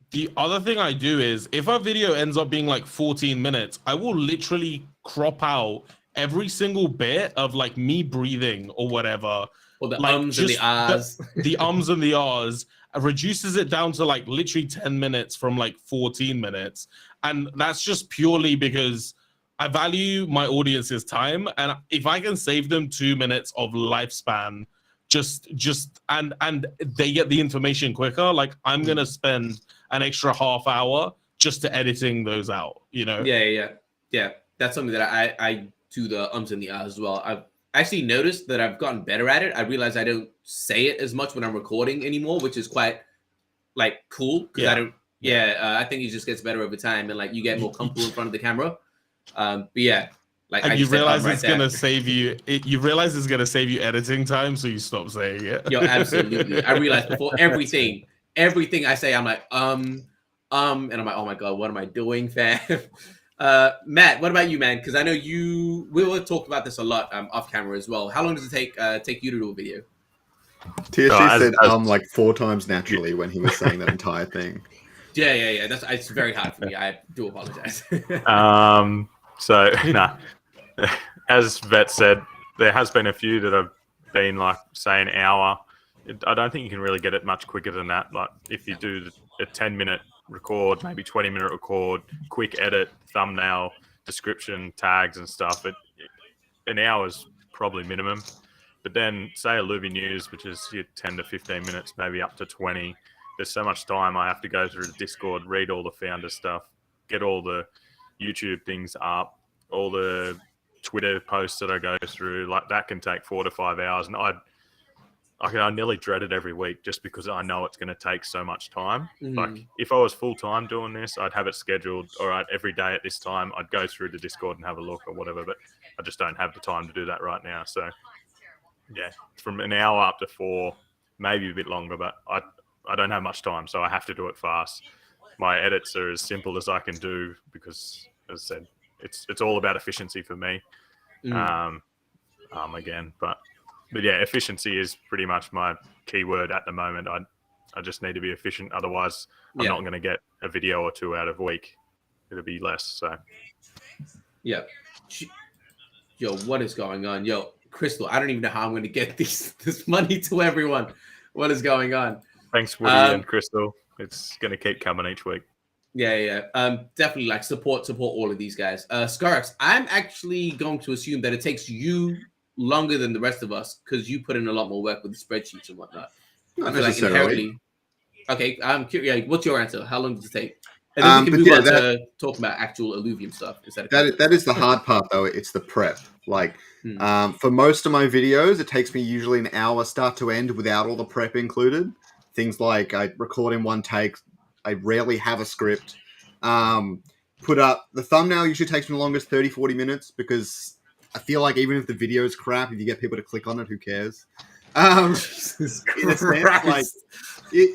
The other thing I do is, if a video ends up being like 14 minutes, I will literally crop out every single bit of like me breathing or whatever. Or the like, ums and the ahs. The ums and the ahs. Reduces it down to like literally 10 minutes from like 14 minutes. And that's just purely because I value my audience's time. And if I can save them 2 minutes of lifespan, and they get the information quicker, like I'm going to spend an extra half hour just to editing those out, you know? Yeah. That's something that I do the ums and the ahs as well. I've actually noticed that I've gotten better at it. I realize I don't say it as much when I'm recording anymore, which is quite like cool, because I don't. I think it just gets better over time, and like you get more comfortable in front of the camera. But yeah, like, and you realize it's gonna save you. You realize it's gonna save you editing time, so you stop saying it. Yo, absolutely. I realized before everything I say, I'm like and I'm like, oh my god, what am I doing, fam? Matt, what about you, man? Because I know we will talk about this a lot off camera as well. How long does it take you to do a video? TSG said like 4 times naturally when he was saying that entire thing. Yeah. It's very hard for me. I do apologize. So as Vet said, there has been a few that have been like, say, an hour. I don't think you can really get it much quicker than that. Like if you do a 10-minute record, maybe 20-minute record, quick edit, thumbnail, description, tags and stuff, an hour is probably minimum. But then say Illuvium News, which is your 10 to 15 minutes, maybe up to 20, there's so much time I have to go through the Discord, read all the founder stuff, get all the YouTube things up, all the Twitter posts that I go through. Like that can take 4 to 5 hours, and I nearly dread it every week just because I know it's going to take so much time. Like if I was full time doing this, I'd have it scheduled. All right, every day at this time, I'd go through the Discord and have a look or whatever. But I just don't have the time to do that right now. So yeah, from an hour up to 4, maybe a bit longer, but I don't have much time, so I have to do it fast. My edits are as simple as I can do because, as I said, it's all about efficiency for me. Again, but yeah, efficiency is pretty much my keyword at the moment. I just need to be efficient, otherwise I'm not going to get a video or 2 out of a week. It'll be less. So yeah. Yo, what is going on? Yo, Crystal, I don't even know how I'm going to get this money to everyone. What is going on? Thanks, Woody and Crystal. It's going to keep coming each week. Yeah. Definitely like support all of these guys. Scoriox, I'm actually going to assume that it takes you longer than the rest of us because you put in a lot more work with the spreadsheets and whatnot. Not I feel like necessarily. inherently. Okay, I'm curious. What's your answer? How long does it take? And then we can move on to talk about actual Illuvium stuff instead of that is the hard part, though. It's the prep. Like for most of my videos, it takes me usually an hour start to end without all the prep included. Things like I record in one take. I rarely have a script. Put up the thumbnail usually takes me the longest 30, 40 minutes because I feel like even if the video is crap, if you get people to click on it, who cares? Jesus in a sense,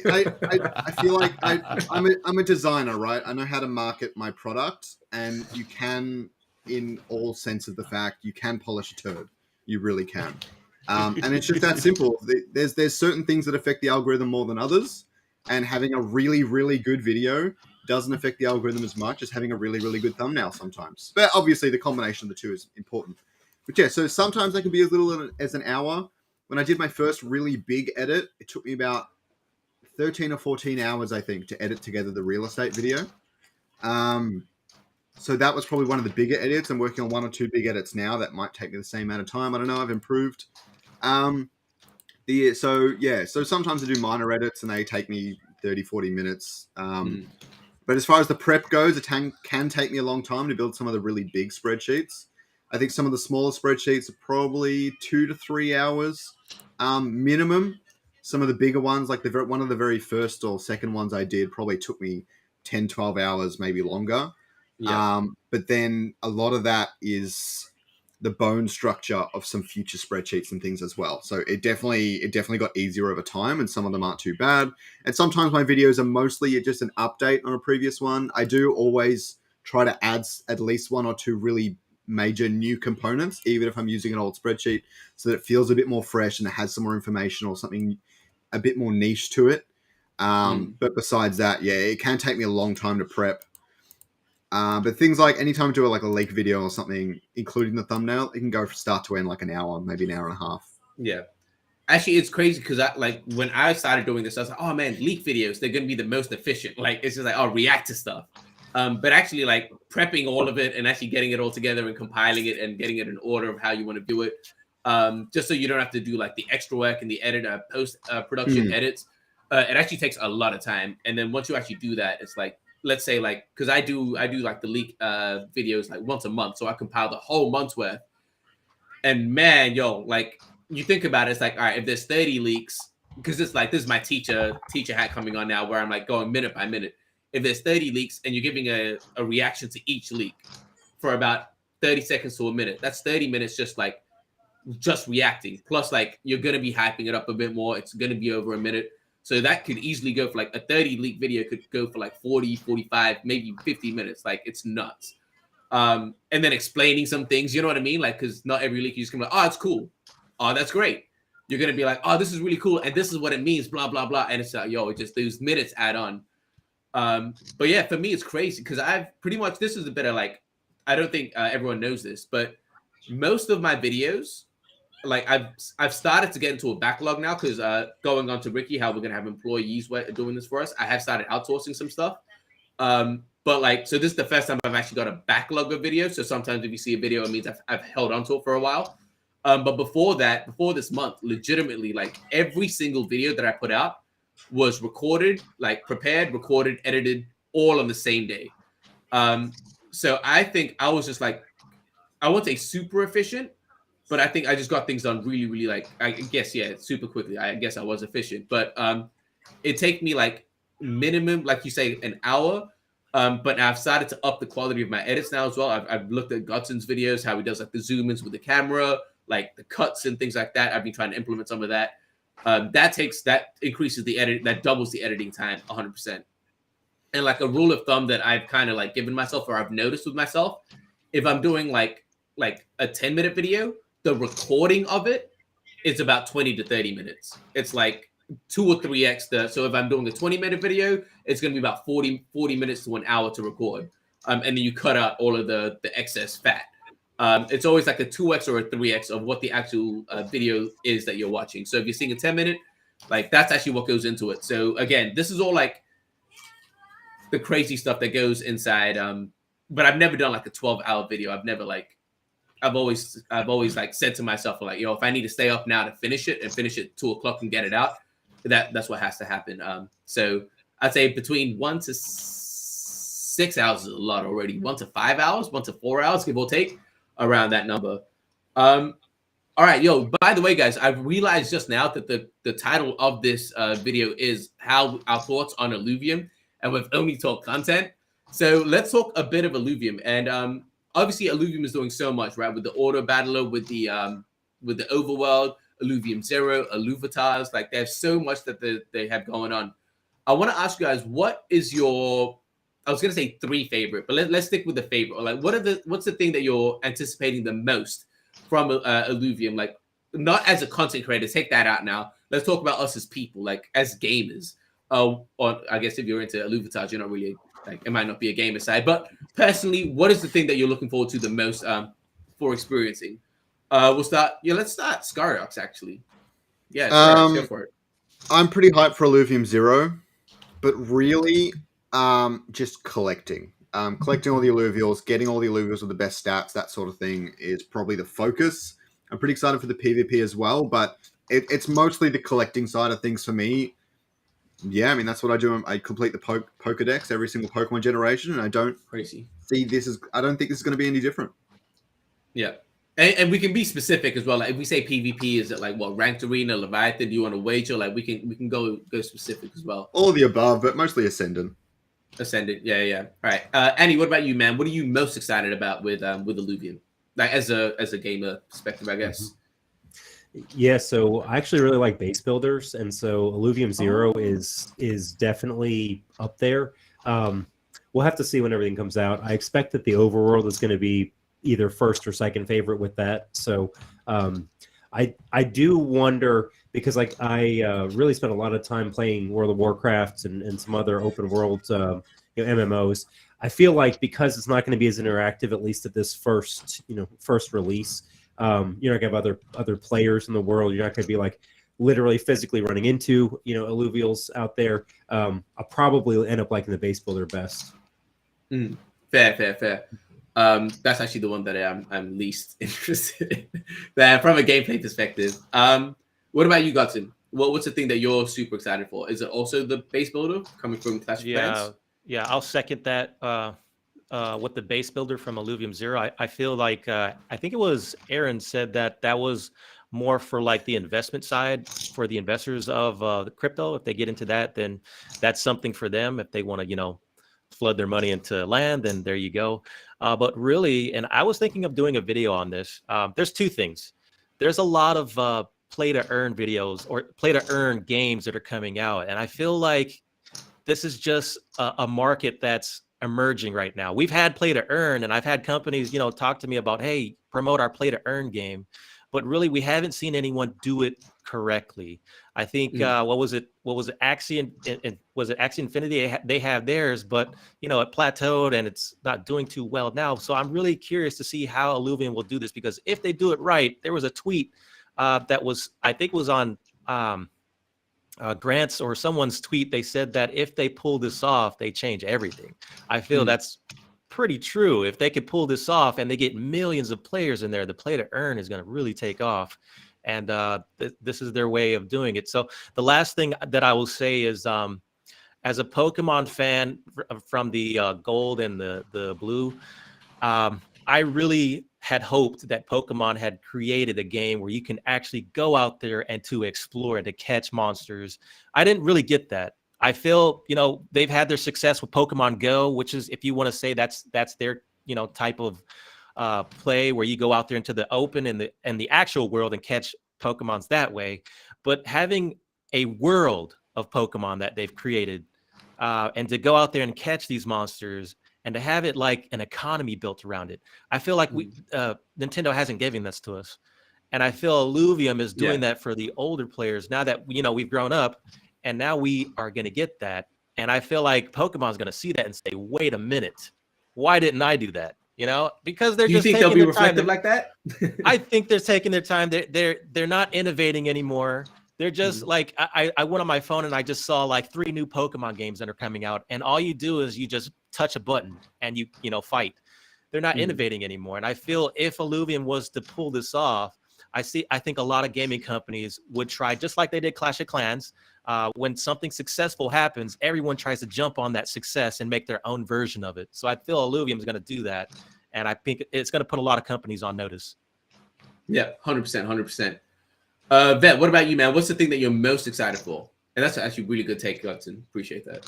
like I feel like I'm a designer, right? I know how to market my product, and you can, in all sense of the fact, you can polish a turd. You really can, and it's just that simple. There's certain things that affect the algorithm more than others, and having a really, really good video doesn't affect the algorithm as much as having a really, really good thumbnail sometimes. But obviously, the combination of the two is important. But yeah, so sometimes they can be as little as an hour. When I did my first really big edit, it took me about 13 or 14 hours, I think, to edit together the real estate video. So that was probably one of the bigger edits. I'm working on 1 or 2 big edits now that might take me the same amount of time. I don't know. I've improved. So sometimes I do minor edits and they take me 30, 40 minutes. But as far as the prep goes, it can take me a long time to build some of the really big spreadsheets. I think some of the smaller spreadsheets are probably 2 to 3 hours minimum. Some of the bigger ones, like one of the very first or second ones I did, probably took me 10, 12 hours, maybe longer. Yeah. But then a lot of that is the bone structure of some future spreadsheets and things as well. So it definitely got easier over time, and some of them aren't too bad. And sometimes my videos are mostly just an update on a previous one. I do always try to add at least 1 or 2 really major new components, even if I'm using an old spreadsheet, so that it feels a bit more fresh and it has some more information or something a bit more niche to it. But besides that, yeah, it can take me a long time to prep. But things like anytime I do a leak video or something, including the thumbnail, it can go from start to end like an hour, maybe an hour and a half. Yeah. Actually, it's crazy because when I started doing this, I was like, oh man, leak videos, they're going to be the most efficient. Like, it's just like, oh, react to stuff. But actually, like prepping all of it and actually getting it all together and compiling it and getting it in order of how you want to do it, just so you don't have to do like the extra work and the edit, post production edits. It actually takes a lot of time. And then once you actually do that, it's like, let's say like, because I do like the leak videos like once a month, so I compile the whole month's worth. And man, like you think about it, it's like, all right, if there's 30 leaks, because it's like this is my teacher hat coming on now, where I'm like going minute by minute. If there's 30 leaks and you're giving a reaction to each leak for about 30 seconds to a minute, that's 30 minutes just reacting. Plus, like, you're going to be hyping it up a bit more. It's going to be over a minute. So that could easily go for like a 30 leak video could go for like 40, 45, maybe 50 minutes. Like, it's nuts. And then explaining some things, you know what I mean? Like, because not every leak you just can be like, oh, it's cool. Oh, that's great. You're going to be like, oh, this is really cool. And this is what it means, blah, blah, blah. And it's like, it just those minutes add on. But yeah, for me, it's crazy because I've pretty much, this is a bit of like, I don't think everyone knows this, but most of my videos, like I've started to get into a backlog now because going on to Ricky, how we're going to have employees doing this for us. I have started outsourcing some stuff. But like, so this is the first time I've actually got a backlog of videos. So sometimes if you see a video, it means I've held onto it for a while. But before this month, legitimately, like every single video that I put out was recorded, like prepared, recorded, edited, all on the same day. So I think I was just like, I won't say super efficient, but I think I just got things done really, really like, I guess, yeah, super quickly. I guess I was efficient, but it take me like minimum, like you say, an hour. But I've started to up the quality of my edits now as well. I've looked at Godson's videos, how he does like the zoom ins with the camera, like the cuts and things like that. I've been trying to implement some of that. That increases the edit, that doubles the editing time 100%. And like a rule of thumb that I've kind of like given myself, or I've noticed with myself, if I'm doing like a 10-minute video, the recording of it is about 20 to 30 minutes. It's like 2 or 3x. So if I'm doing a 20-minute video, it's going to be about 40 minutes to an hour to record. And then you cut out all of the excess fat. It's always like a 2x or a 3x of what the actual video is that you're watching. So if you're seeing a 10-minute, like that's actually what goes into it. So again, this is all like the crazy stuff that goes inside. But I've never done like a 12-hour video. I've always like said to myself, like, if I need to stay up now to finish it and finish it 2 o'clock and get it out, that's what has to happen. So I'd say between 1 to 6 hours is a lot already. 1 to 5 hours, 1 to 4 hours, give or take, around that number. All right, by the way, guys, I've realized just now that the title of this video is how our thoughts on Illuvium, and we've only talked content. So let's talk a bit of Illuvium. And obviously Illuvium is doing so much, right? With the Auto Battler, with the Overworld, Illuvium Zero, Illuvatars, like there's so much that they have going on. I want to ask you guys, what is your, I was gonna say 3 favorite, but let's stick with the favorite. Or like, what's the thing that you're anticipating the most from Illuvium? Like, not as a content creator, take that out now. Let's talk about us as people, like as gamers. Or I guess if you're into Illuvatars, you're not really like, it might not be a gamer side, but personally, what is the thing that you're looking forward to the most for experiencing? We'll start. Yeah, let's start Scoriox actually. Yeah, Scoriox, go for it. I'm pretty hyped for Illuvium Zero, but really, just collecting all the Illuvials, getting all the Illuvials with the best stats, that sort of thing is probably the focus. I'm pretty excited for the PvP as well, but it's mostly the collecting side of things for me. Yeah, I mean, that's what I do. I complete the Pokedex every single Pokemon generation, and I don't think this is going to be any different. Yeah. And we can be specific as well. Like if we say PvP, is it like what, ranked arena, Leviathan? Do you want to wager? Like we can go specific as well. All of the above, but mostly Ascendant. Ascendant, yeah. All right, Annie, what about you, man? What are you most excited about with Illuvium? Like as a gamer perspective, I guess. Yeah, so I actually really like base builders, and so Illuvium Zero is definitely up there. We'll have to see when everything comes out. I expect that the overworld is going to be either first or second favorite with that. So I do wonder, because like I really spent a lot of time playing World of Warcraft and some other open world MMOs. I feel like because it's not going to be as interactive, at least at this first release. You're not gonna have other players in the world. You're not gonna be like literally physically running into alluvials out there. I'll probably end up liking the base builder best. Fair. That's actually the one that I'm least interested in. From a gameplay perspective. What about you, Godson? What's the thing that you're super excited for? Is it also the base builder coming from Clash of Clans? Yeah, I'll second that. With the base builder from Illuvium Zero, I feel like I think it was Aaron said that was more for like the investment side for the investors of the crypto. If they get into that, then that's something for them. If they want to, flood their money into land, then there you go. But really, and I was thinking of doing a video on this. There's 2 things. There's a lot of play to earn videos or play to earn games that are coming out, and I feel like this is just a market that's emerging right now. We've had play to earn, and I've had companies, talk to me about, hey, promote our play to earn game, but really we haven't seen anyone do it correctly. I think what was it Axie and was it Axie Infinity? They have theirs, but it plateaued and it's not doing too well now. So I'm really curious to see how Illuvium will do this, because if they do it right, there was a tweet that was, I think was on Grant's or someone's tweet. They said that if they pull this off, they change everything. I feel that's pretty true. If they could pull this off and they get millions of players in there, the play to earn is going to really take off. and this is their way of doing it. So the last thing that I will say is, as a Pokemon fan from the gold and the blue, I really had hoped that Pokemon had created a game where you can actually go out there and to explore and to catch monsters. I didn't really get that. I feel, they've had their success with Pokemon Go, which is, if you want to say that's their, type of play where you go out there into the open and the actual world and catch Pokemons that way. But having a world of Pokemon that they've created, and to go out there and catch these monsters and to have it like an economy built around it. I feel like Nintendo hasn't given this to us. And I feel Illuvium is doing that for the older players now that, we've grown up and now we are going to get that. And I feel like Pokemon's going to see that and say, wait a minute, why didn't I do that? Because they're just taking their time. Do you think they'll be reflective like that? I think they're taking their time. They're not innovating anymore. They're just like, I went on my phone and I just saw like 3 new Pokemon games that are coming out. And all you do is you just touch a button and you fight. They're not innovating anymore. And I feel if Illuvium was to pull this off, I think a lot of gaming companies would try, just like they did Clash of Clans. When something successful happens, everyone tries to jump on that success and make their own version of it. So I feel Illuvium is going to do that. And I think it's going to put a lot of companies on notice. Yeah, 100%, 100%. Vet, what about you, man? What's the thing that you're most excited for? And that's actually a really good take, Godson. Appreciate that.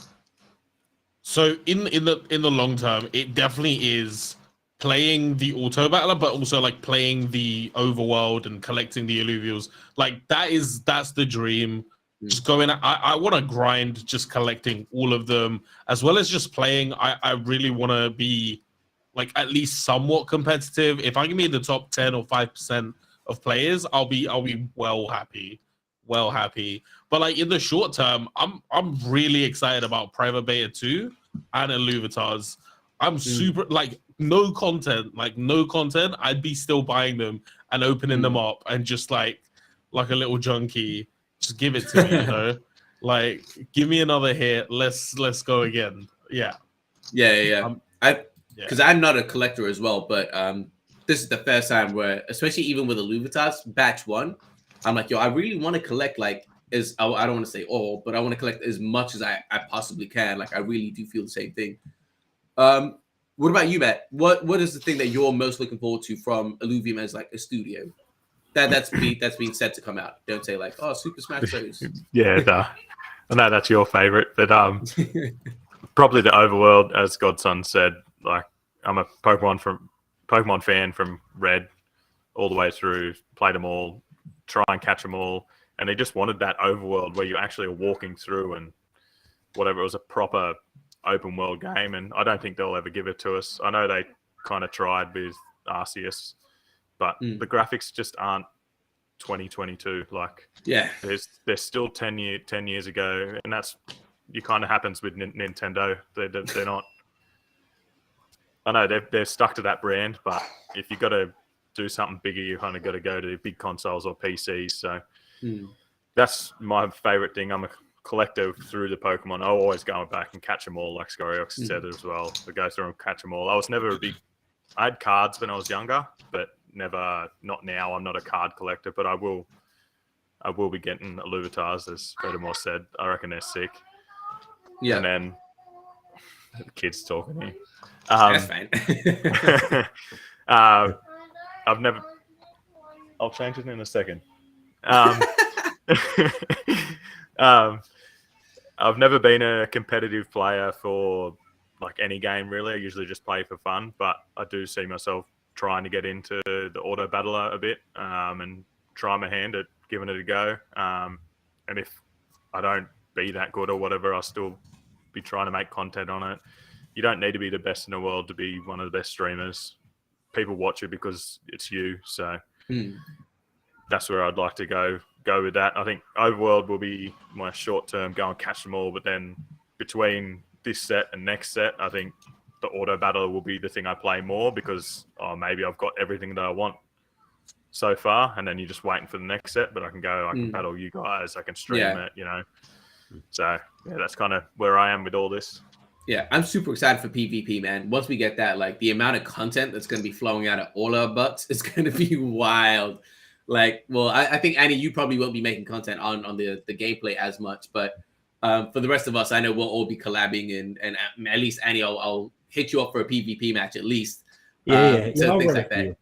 So in the long term, it definitely is playing the auto battler, but also like playing the overworld and collecting the Illuvials. Like that's the dream. Just going. I want to grind, just collecting all of them, as well as just playing. I really want to be like at least somewhat competitive. If I can be in the top 10 or 5% of players, I'll be well happy. But like in the short term, I'm really excited about Private Beta 2 and Illuvitars. I'm super like no content, I'd be still buying them and opening them up and just like a little junkie, just give it to me, like give me another hit. Let's go again. Yeah. Because I'm not a collector as well, but this is the first time where, especially even with Illuvitars batch 1, I'm like, I really want to collect I don't want to say all, but I want to collect as much as I possibly can. Like I really do feel the same thing. What about you, Matt? What is the thing that you're most looking forward to from Illuvium as like a studio that's being set to come out? Don't say like, Super Smash Bros. Yeah, I know that's your favorite, but probably the overworld, as Godson said. Like I'm a Pokemon fan from Red all the way through, played them all, try and catch them all, and they just wanted that overworld where you actually are walking through and whatever. It was a proper open world game, and I don't think they'll ever give it to us. I know they kind of tried with Arceus, but the graphics just aren't 2022. Like, they're still 10 years ago, and that's kind of happens with Nintendo. They're not. I know they're stuck to that brand, but if you got to do something bigger, you kind of got to go to big consoles or PCs. So that's my favorite thing. I'm a collector through the Pokemon. I'll always go back and catch them all, like Scoriox said as well. To go through and catch them all. I was never I had cards when I was younger, but not now. I'm not a card collector, but I will be getting Illuvitars, as Vetemor said. I reckon they're sick. Yeah. And then the kids talking here. That's fine. I'll change it in a second. I've never been a competitive player for like any game really. I usually just play for fun, but I do see myself trying to get into the auto battler a bit and try my hand at giving it a go. And if I don't be that good or whatever, I'll still be trying to make content on it. You don't need to be the best in the world to be one of the best streamers. People watch you because it's you. So that's where I'd like to go with that. I think Overworld will be my short term, go and catch them all. But then between this set and next set, I think the auto battler will be the thing I play more because maybe I've got everything that I want so far. And then you're just waiting for the next set. But I can battle you guys. I can stream it, So yeah, that's kind of where I am with all this. Yeah, I'm super excited for PvP, man. Once we get that, like the amount of content that's going to be flowing out of all our butts is going to be wild. Like, well, I think Annie, you probably won't be making content on the gameplay as much, but for the rest of us, I know we'll all be collabing, and at least Annie, I'll hit you up for a PvP match at least. So things like that.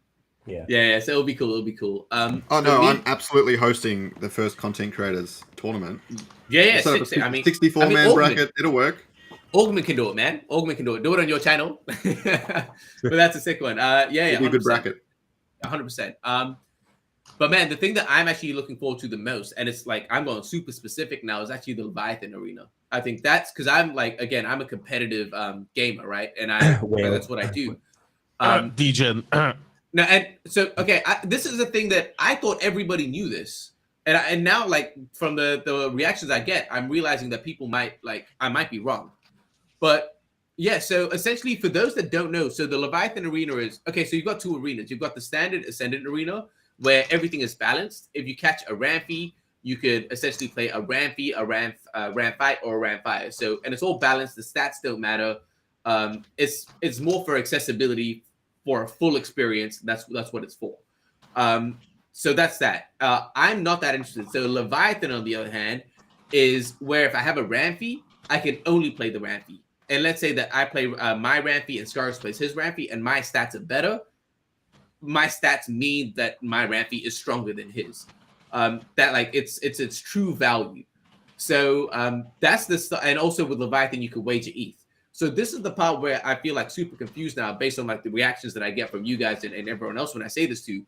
Yeah. So it'll be cool. It'll be cool. Oh no, I'm absolutely hosting the first content creators tournament. Yeah. 64 man bracket. It'll work. Augment can do it, man. Augment can do it. Do it on your channel. But that's a sick one. Yeah. It'll be a good bracket. 100%. But man, the thing that I'm actually looking forward to the most, and it's like I'm going super specific now, is actually the Leviathan arena. I think that's because I'm like, again, I'm a competitive gamer, right? And that's what I do. Degen. No, and so okay, this is the thing that I thought everybody knew this, and now like from the reactions I get, I'm realizing that people I might be wrong, but yeah. So essentially, for those that don't know, so the Leviathan arena is okay. So you've got two arenas. You've got the standard Ascendant arena where everything is balanced. If you catch a Ramfy, you could essentially play a Ramfy, a Ramfight, or a Ramfire. So and it's all balanced. The stats don't matter. It's more for accessibility. For a full experience, that's what it's for. So that's that. I'm not that interested. So Leviathan, on the other hand, is where if I have a Ramfy, I can only play the Ramfy. And let's say that I play my Ramfy and Scoriox plays his Ramfy, and my stats are better. My stats mean that my Ramfy is stronger than his. That like it's true value. So that's the stuff. And also with Leviathan, you could wager ETH. So this is the part where I feel like super confused now based on like the reactions that I get from you guys and everyone else when I say this to.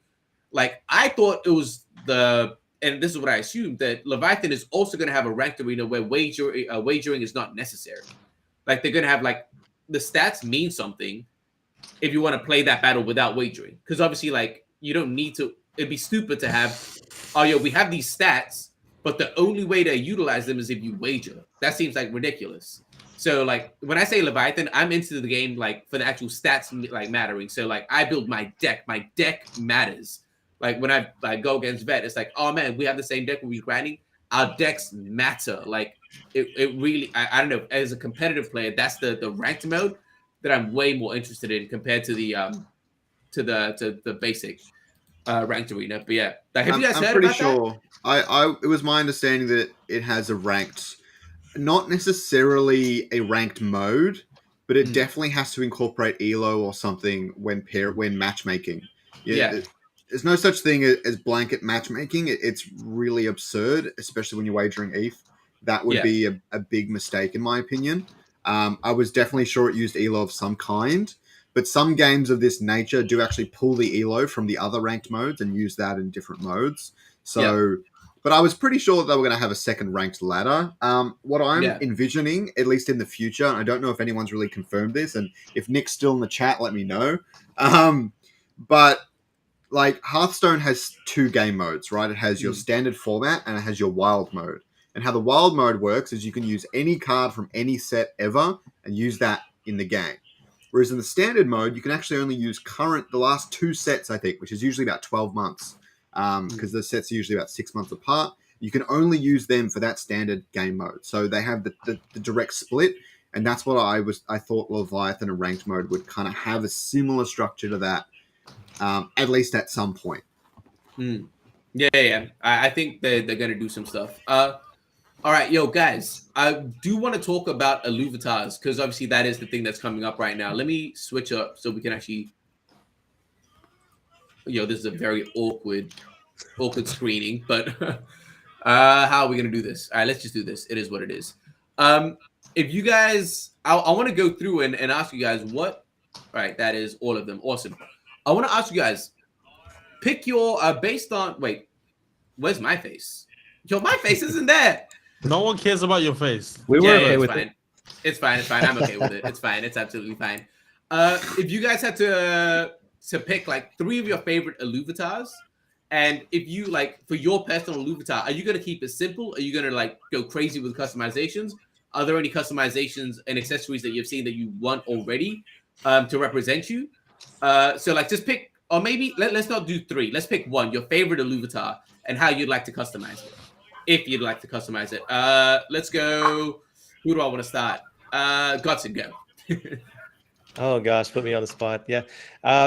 Like I thought it was and this is what I assumed, that Leviathan is also going to have a ranked arena where wagering is not necessary. Like they're going to have like the stats mean something if you want to play that battle without wagering. Because obviously like you don't need to, it'd be stupid to have, we have these stats, but the only way to utilize them is if you wager. That seems like ridiculous. So like when I say Leviathan, I'm into the game like for the actual stats like mattering. So like I build my deck matters. Like when I go against Vet, it's like, oh man, we have the same deck when we're grinding. Our decks matter. Like it really, I don't know. As a competitive player, that's the ranked mode that I'm way more interested in compared to the basic ranked arena. But yeah, like, have you guys heard about that? It was my understanding that it has a ranked. Not necessarily a ranked mode, but it definitely has to incorporate ELO or something when matchmaking. Yeah, there's no such thing as blanket matchmaking. It's really absurd, especially when you're wagering ETH. That would be a big mistake, in my opinion. I was definitely sure it used ELO of some kind, but some games of this nature do actually pull the ELO from the other ranked modes and use that in different modes. So... But I was pretty sure that they were going to have a second ranked ladder. What I'm envisioning, at least in the future, and I don't know if anyone's really confirmed this, and if Nick's still in the chat, let me know. But like Hearthstone has two game modes, right? It has your standard format and it has your wild mode. And how the wild mode works is you can use any card from any set ever and use that in the game. Whereas in the standard mode, you can actually only use the last two sets, I think, which is usually about 12 months. Because the sets are usually about 6 months apart. You can only use them for that standard game mode. So they have the direct split, and that's what I thought Leviathan and ranked mode would kind of have a similar structure to that, at least at some point. Yeah. I think they're gonna do some stuff. All right, yo, guys, I do want to talk about Illuviums because obviously that is the thing that's coming up right now. Let me switch up so we can actually. This is a very awkward screening, but how are we gonna do this? All right, let's just do this. It is what it is. If you guys, I want to go through and ask you guys what. All right, that is all of them. Awesome. I want to ask you guys, pick your based on. Wait, where's my face? Yo, my face isn't there. No one cares about your face. We were okay with it. It's fine. I'm okay with it. It's fine. It's absolutely fine. If you guys had to pick like 3 of your favorite Illuviums, and if you like for your personal Illuvium, are you gonna keep it simple? Are you gonna like go crazy with customizations? Are there any customizations and accessories that you've seen that you want already to represent you? So like just pick, or maybe let's not do 3. Let's pick 1, your favorite Illuvium, and how you'd like to customize it. If you'd like to customize it. Let's go. Who do I want to start? Godson, go. Oh gosh, put me on the spot. Yeah.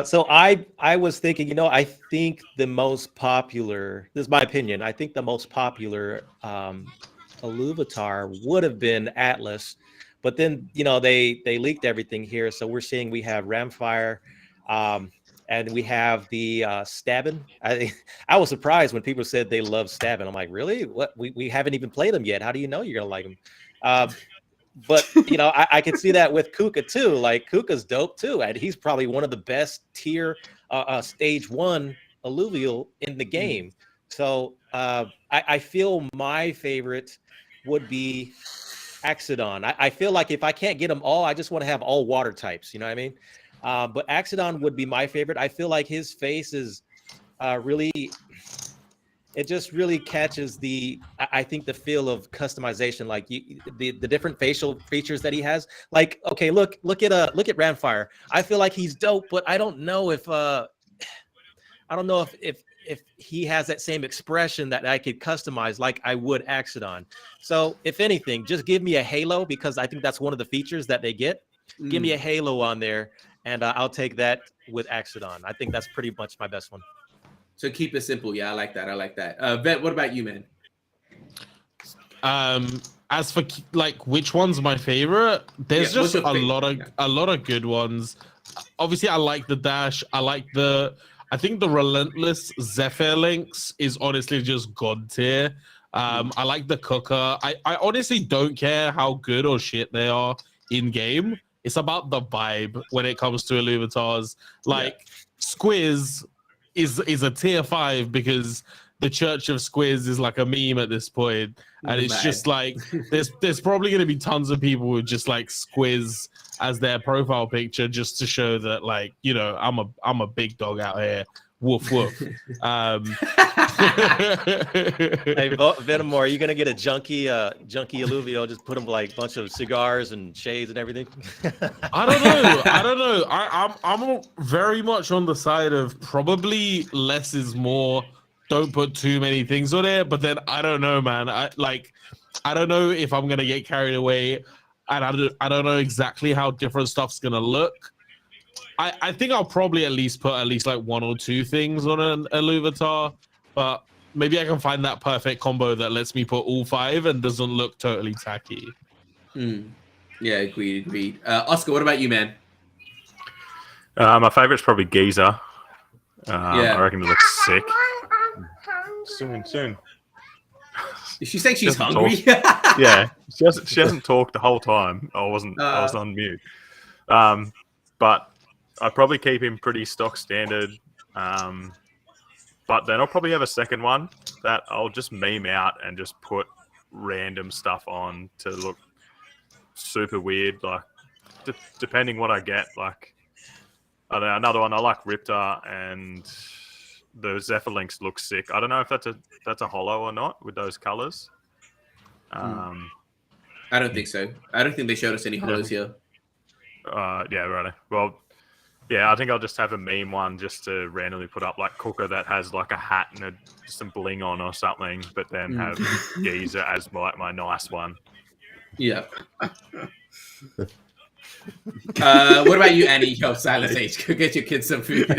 So I was thinking, I think the most popular, this is my opinion, I think the most popular Illuvitar would have been Atlas, but then they leaked everything here, so we're seeing we have Ramfire, and we have the Stabbin. I was surprised when people said they love Stabbin. I'm like, really? What? We haven't even played them yet. How do you know you're gonna like them? But I can see that with Kuka too. Like Kuka's dope too, and he's probably one of the best tier stage 1 alluvial in the game. So I feel my favorite would be Axodon. I feel like if I can't get them all, I just want to have all water types. You know what I mean? But Axodon would be my favorite. I feel like his face is really. It just really catches I think the feel of customization, like the different facial features that he has. Like, okay, look at Ramfire. I feel like he's dope, but I don't know if he has that same expression that I could customize like I would Axodon. So if anything, just give me a halo, because I think that's one of the features that they get. Give me a halo on there, and I'll take that with Axodon. I think that's pretty much my best one. So keep it simple. Yeah, I like that. Vet, what about you, man? As for like which one's my favorite, there's just a lot of good ones. Obviously, I like the Dash. I think the Relentless Zephyr Links is honestly just god tier. I like the Cooker. I honestly don't care how good or shit they are in game. It's about the vibe when it comes to Illuvitars. Like Squiz is a tier 5 because the Church of Squiz is like a meme at this point, and it's just like there's probably going to be tons of people who just like Squiz as their profile picture just to show that, like, I'm a big dog out here. Woof woof. Hey, Vetemor, are you gonna get a junkie alluvio? Just put him like a bunch of cigars and shades and everything. I don't know. I'm very much on the side of probably less is more. Don't put too many things on it. But then I don't know, man. I don't know if I'm gonna get carried away, and I don't know exactly how different stuff's gonna look. I think I'll probably at least put like 1 or 2 things on an Illuvitar, but maybe I can find that perfect combo that lets me put all 5 and doesn't look totally tacky. Yeah, agreed. Oscar, what about you, man? My favorite's probably Giza. I reckon it looks sick. Soon. Is she saying she's hungry? Yeah, she hasn't talked the whole time. I was on mute. But I probably keep him pretty stock standard. But then I'll probably have a second one that I'll just meme out and just put random stuff on to look super weird. Like, depending what I get. Like, I don't know, another one, I like Riptor, and the Zephyrlinks look sick. I don't know if that's a holo or not with those colors. I don't think so. I don't think they showed us any holos here. Yeah, right. Well, yeah, I think I'll just have a meme one just to randomly put up like Cooker that has like a hat and some bling on or something, but then have Geezer as my nice one. Yeah. What about you, Annie? Yo, Silence H, go get your kids some food.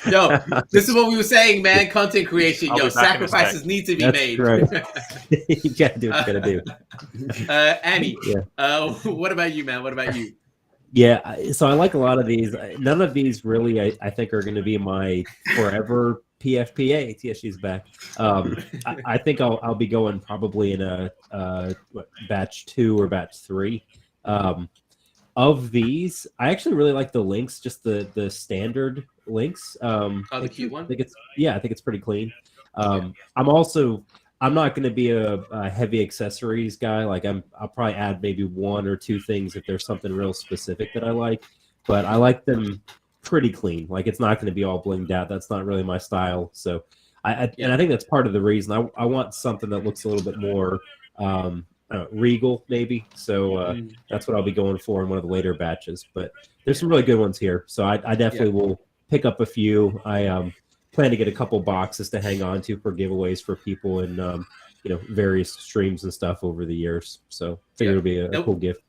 Yo, this is what we were saying, man. Content creation. Yo, sacrifices need to be made. Right. You gotta do what you gotta do. Annie, what about you, man? What about you? Yeah, so I like a lot of these. None of these really, I think, are going to be my forever PFPA. TSG's back. I think I'll be going probably in a batch 2 or batch 3. Of these, I actually really like the links, just the standard links. The cute one. I think it's pretty clean. I'm not going to be a heavy accessories guy. Like I'll probably add maybe 1 or 2 things if there's something real specific that I like. But I like them pretty clean. Like it's not going to be all blinged out. That's not really my style. So and I think that's part of the reason I want something that looks a little bit more regal, maybe. So that's what I'll be going for in one of the later batches. But there's some really good ones here. So I definitely will pick up a few. I plan to get a couple boxes to hang on to for giveaways for people in various streams and stuff over the years. So I figure it'll be a cool gift.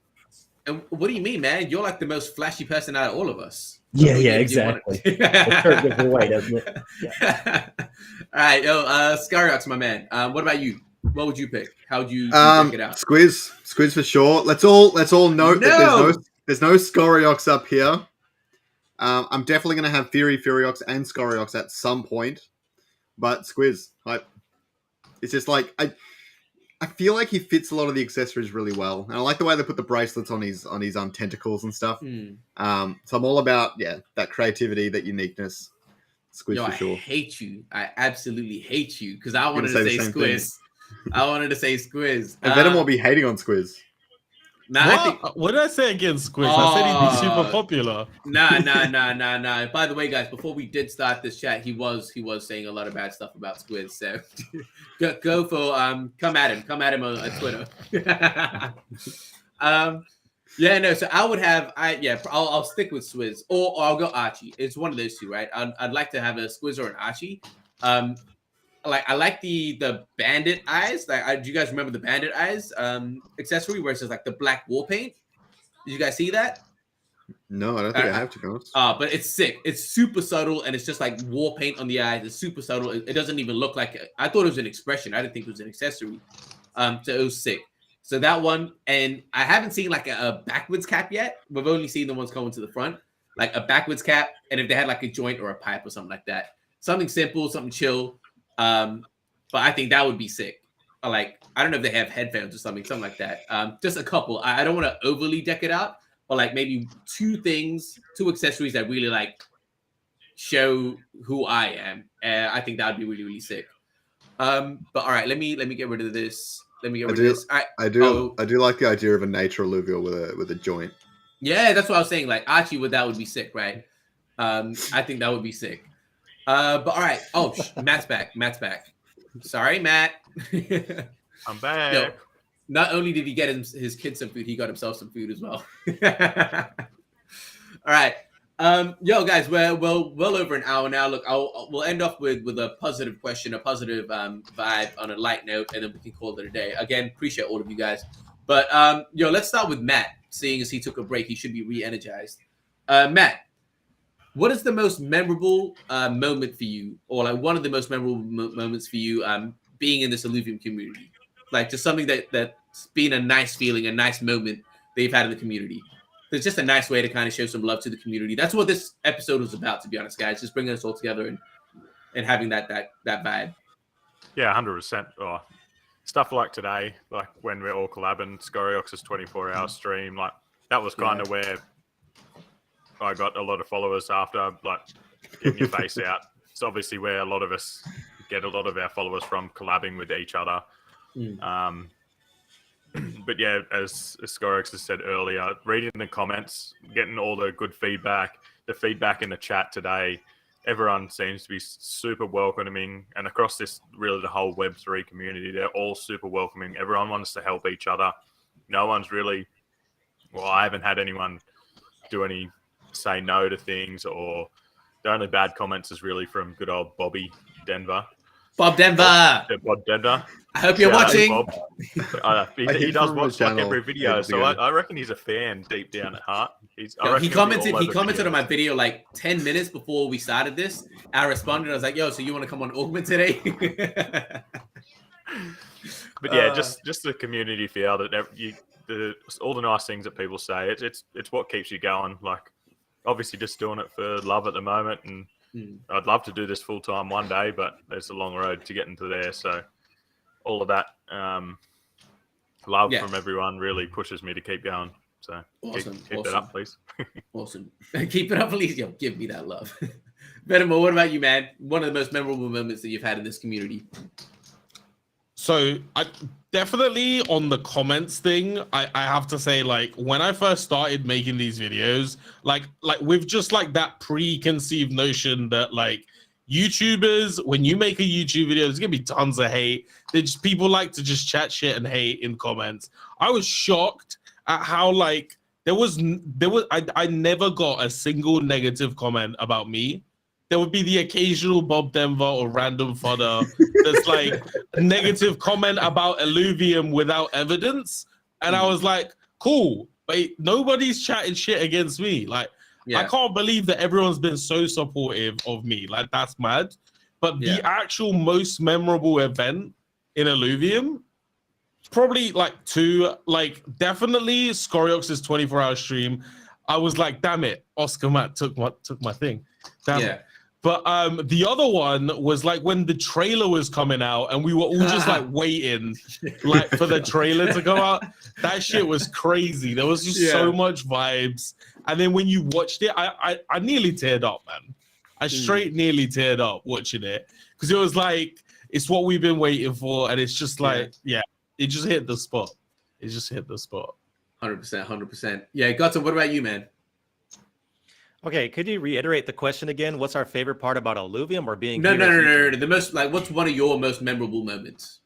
And what do you mean, man? You're like the most flashy person out of all of us. Yeah, exactly. It sure gives it away, doesn't it? Yeah. All right, yo, Scoriox, my man. What about you? What would you pick? How would you pick it out? Squiz for sure. Let's all note that there's no Scoriox up here. I'm definitely going to have Furiox and Scoriox at some point, but Squiz, it's just like I feel like he fits a lot of the accessories really well, and I like the way they put the bracelets on his tentacles and stuff. So I'm all about that creativity, that uniqueness. Squiz for sure. I hate you. I absolutely hate you because I wanted to say Squiz. I wanted to say Squiz. And Venom will be hating on Squiz. Nah, what did I say against Squiz? I said he'd be super popular. Nah. By the way, guys, before we did start this chat, he was saying a lot of bad stuff about Squiz. So go for come at him on Twitter. So I would have I'll stick with Squiz or I'll go Archie. It's one of those two, right? I'd like to have a Squiz or an Archie. I like the bandit eyes. Do you guys remember the bandit eyes accessory where it says like the black war paint? Did you guys see that? No, I don't think I have, to be honest. But it's sick. It's super subtle and it's just like war paint on the eyes. It's super subtle. It doesn't even look like I thought it was an expression. I didn't think it was an accessory. So it was sick. So that one, and I haven't seen like a backwards cap yet. We've only seen the ones going to the front, like a backwards cap, and if they had like a joint or a pipe or something like that, something simple, something chill. But I think that would be sick. I don't know if they have headphones or something like that. Just a couple. I don't want to overly deck it out, but like maybe two accessories that really like show who I am. I think that would be really, really sick. But all right, let me get rid of this. I do like the idea of a nature Illuvium with a joint. Yeah, that's what I was saying. Like Archie, that would be sick, right? I think that would be sick. But all right. Oh, Matt's back. Sorry, Matt. I'm back. Yo, not only did he get his kid some food, he got himself some food as well. All right. Guys, we're well over an hour now. Look, we'll end off with a positive question, a positive vibe on a light note, and then we can call it a day. Again, appreciate all of you guys. But let's start with Matt. Seeing as he took a break, he should be re-energized. Matt, what is the most memorable moment for you, or like one of the most memorable moments for you being in this Illuvium community? Like just something that's been a nice feeling, a nice moment that you've had in the community. It's just a nice way to kind of show some love to the community. That's what this episode was about, to be honest, guys. Just bringing us all together and having that vibe. Yeah, 100%. Oh, stuff like today, like when we're all collabing, Scoriox's 24-hour stream, like that was kind of where I got a lot of followers after, like getting your face out. It's obviously where a lot of us get a lot of our followers from, collabing with each other. But yeah, as Scoriox has said earlier, reading the comments, getting all the good feedback, the feedback in the chat today, everyone seems to be super welcoming. And across this, really the whole Web3 community, they're all super welcoming. Everyone wants to help each other. No one's really, I haven't had anyone say no to things, or the only bad comments is really from good old Bobby Denver. Bob Denver. Bob Denver. I hope you're watching. He does watch like every video, so I reckon he's a fan deep down at heart. He commented on my video like 10 minutes before we started this. I responded. I was like, "Yo, so you want to come on Augment today?" But yeah, just the community feel that all the nice things that people say. It's what keeps you going. Like obviously, just doing it for love at the moment, and I'd love to do this full time one day, but there's a long road to get into there. So all of that love from everyone really pushes me to keep going. So awesome. keep that up, please. Awesome. Keep it up, please. Yo, give me that love. Vetemor, what about you, man? One of the most memorable moments that you've had in this community. So I definitely on the comments thing, I have to say, like when I first started making these videos, like with just like that preconceived notion that like YouTubers, when you make a YouTube video, there's gonna be tons of hate. People like to just chat shit and hate in comments. I was shocked at how like I never got a single negative comment about me. There would be the occasional Bob Denver or random fodder that's like a negative comment about Illuvium without evidence. And I was like, cool. but nobody's chatting shit against me. Like, I can't believe that everyone's been so supportive of me. Like, that's mad. But the actual most memorable event in Illuvium, probably like two, like definitely Scoriox's 24-hour stream. I was like, damn it, Oskamatt took my thing. Damn it. But the other one was like when the trailer was coming out and we were all just like waiting like for the trailer to come out. That shit was crazy. There was just so much vibes. And then when you watched it, I nearly teared up, man. I straight nearly teared up watching it because it was like, it's what we've been waiting for. And it's just like, it just hit the spot. It just hit the spot. 100%, 100%. Yeah, Godson, what about you, man? Okay, could you reiterate the question again? What's our favorite part about Illuvium or being? No. The most, like, what's one of your most memorable moments?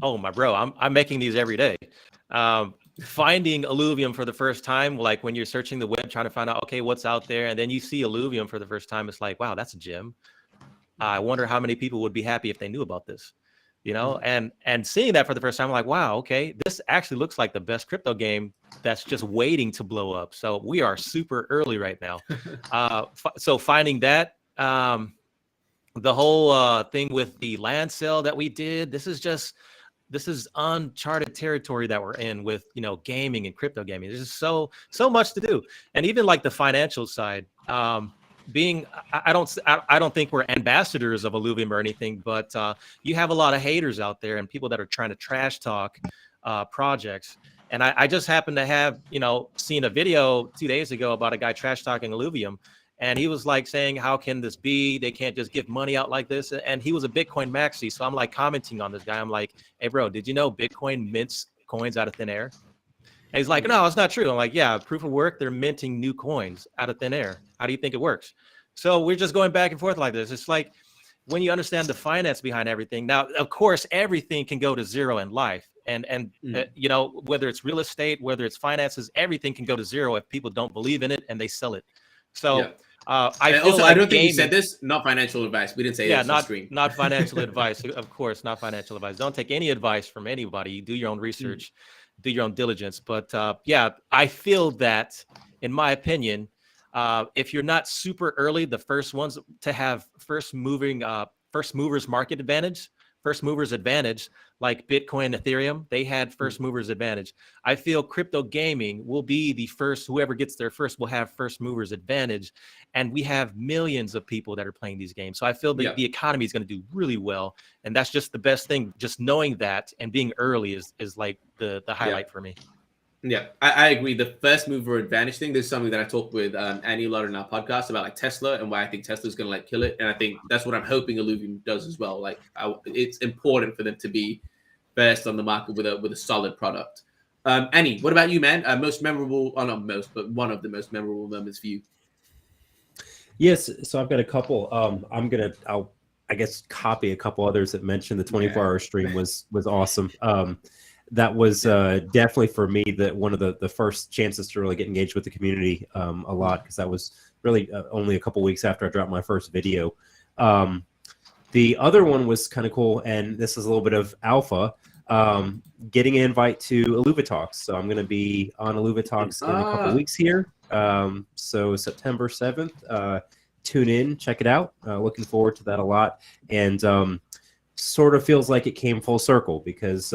Oh, my bro, I'm making these every day. Finding Illuvium for the first time, like when you're searching the web trying to find out, okay, what's out there, and then you see Illuvium for the first time, it's like, wow, that's a gem. I wonder how many people would be happy if they knew about this, you know? And seeing that for the first time, I'm like, wow, okay, this actually looks like the best crypto game that's just waiting to blow up. So we are super early right now. So finding that, the whole thing with the land sale that we did, this is uncharted territory that we're in with, you know, gaming and crypto gaming. There's just so much to do. And even like the financial side, I don't think we're ambassadors of Illuvium or anything, but you have a lot of haters out there and people that are trying to trash talk projects. And I just happened to have, you know, seen a video 2 days ago about a guy trash talking Illuvium. And he was like saying, how can this be? They can't just give money out like this. And he was a Bitcoin maxi. So I'm like commenting on this guy. I'm like, hey, bro, did you know Bitcoin mints coins out of thin air? And he's like, no, it's not true. I'm like, yeah, proof of work. They're minting new coins out of thin air. How do you think it works? So we're just going back and forth like this. It's like when you understand the finance behind everything. Now, of course, everything can go to zero in life. And you know, whether it's real estate, whether it's finances, everything can go to zero if people don't believe in it and they sell it. So I feel also, like I don't think we said this, not financial advice. We didn't say this on screen. Not financial advice. Of course, not financial advice. Don't take any advice from anybody. Do your own research, do your own diligence. But yeah, I feel that, in my opinion, if you're not super early, the first ones to have first movers market advantage, first movers advantage, like Bitcoin, Ethereum, they had first movers advantage. I feel crypto gaming will be the first, whoever gets there first will have first movers advantage. And we have millions of people that are playing these games. So I feel that the economy is going to do really well. And that's just the best thing. Just knowing that and being early is like the highlight for me. Yeah, I agree. The first mover advantage thing, there's something that I talked with Annie a lot in our podcast about, like Tesla and why I think Tesla's going to like kill it. And I think that's what I'm hoping Illuvium does as well. Like it's important for them to be first on the market with a solid product. Annie, what about you, man? Most memorable, or not most, but one of the most memorable moments for you. Yes, so I've got a couple. I'll I guess copy a couple others that mentioned the 24-hour stream was awesome. That was definitely for me one of the first chances to really get engaged with the community a lot, because that was really only a couple weeks after I dropped my first video. The other one was kind of cool, and this is a little bit of alpha, getting an invite to Illuva Talks. So I'm going to be on Illuva Talks in a couple weeks here. So September 7th, tune in, check it out. Looking forward to that a lot. And sort of feels like it came full circle, because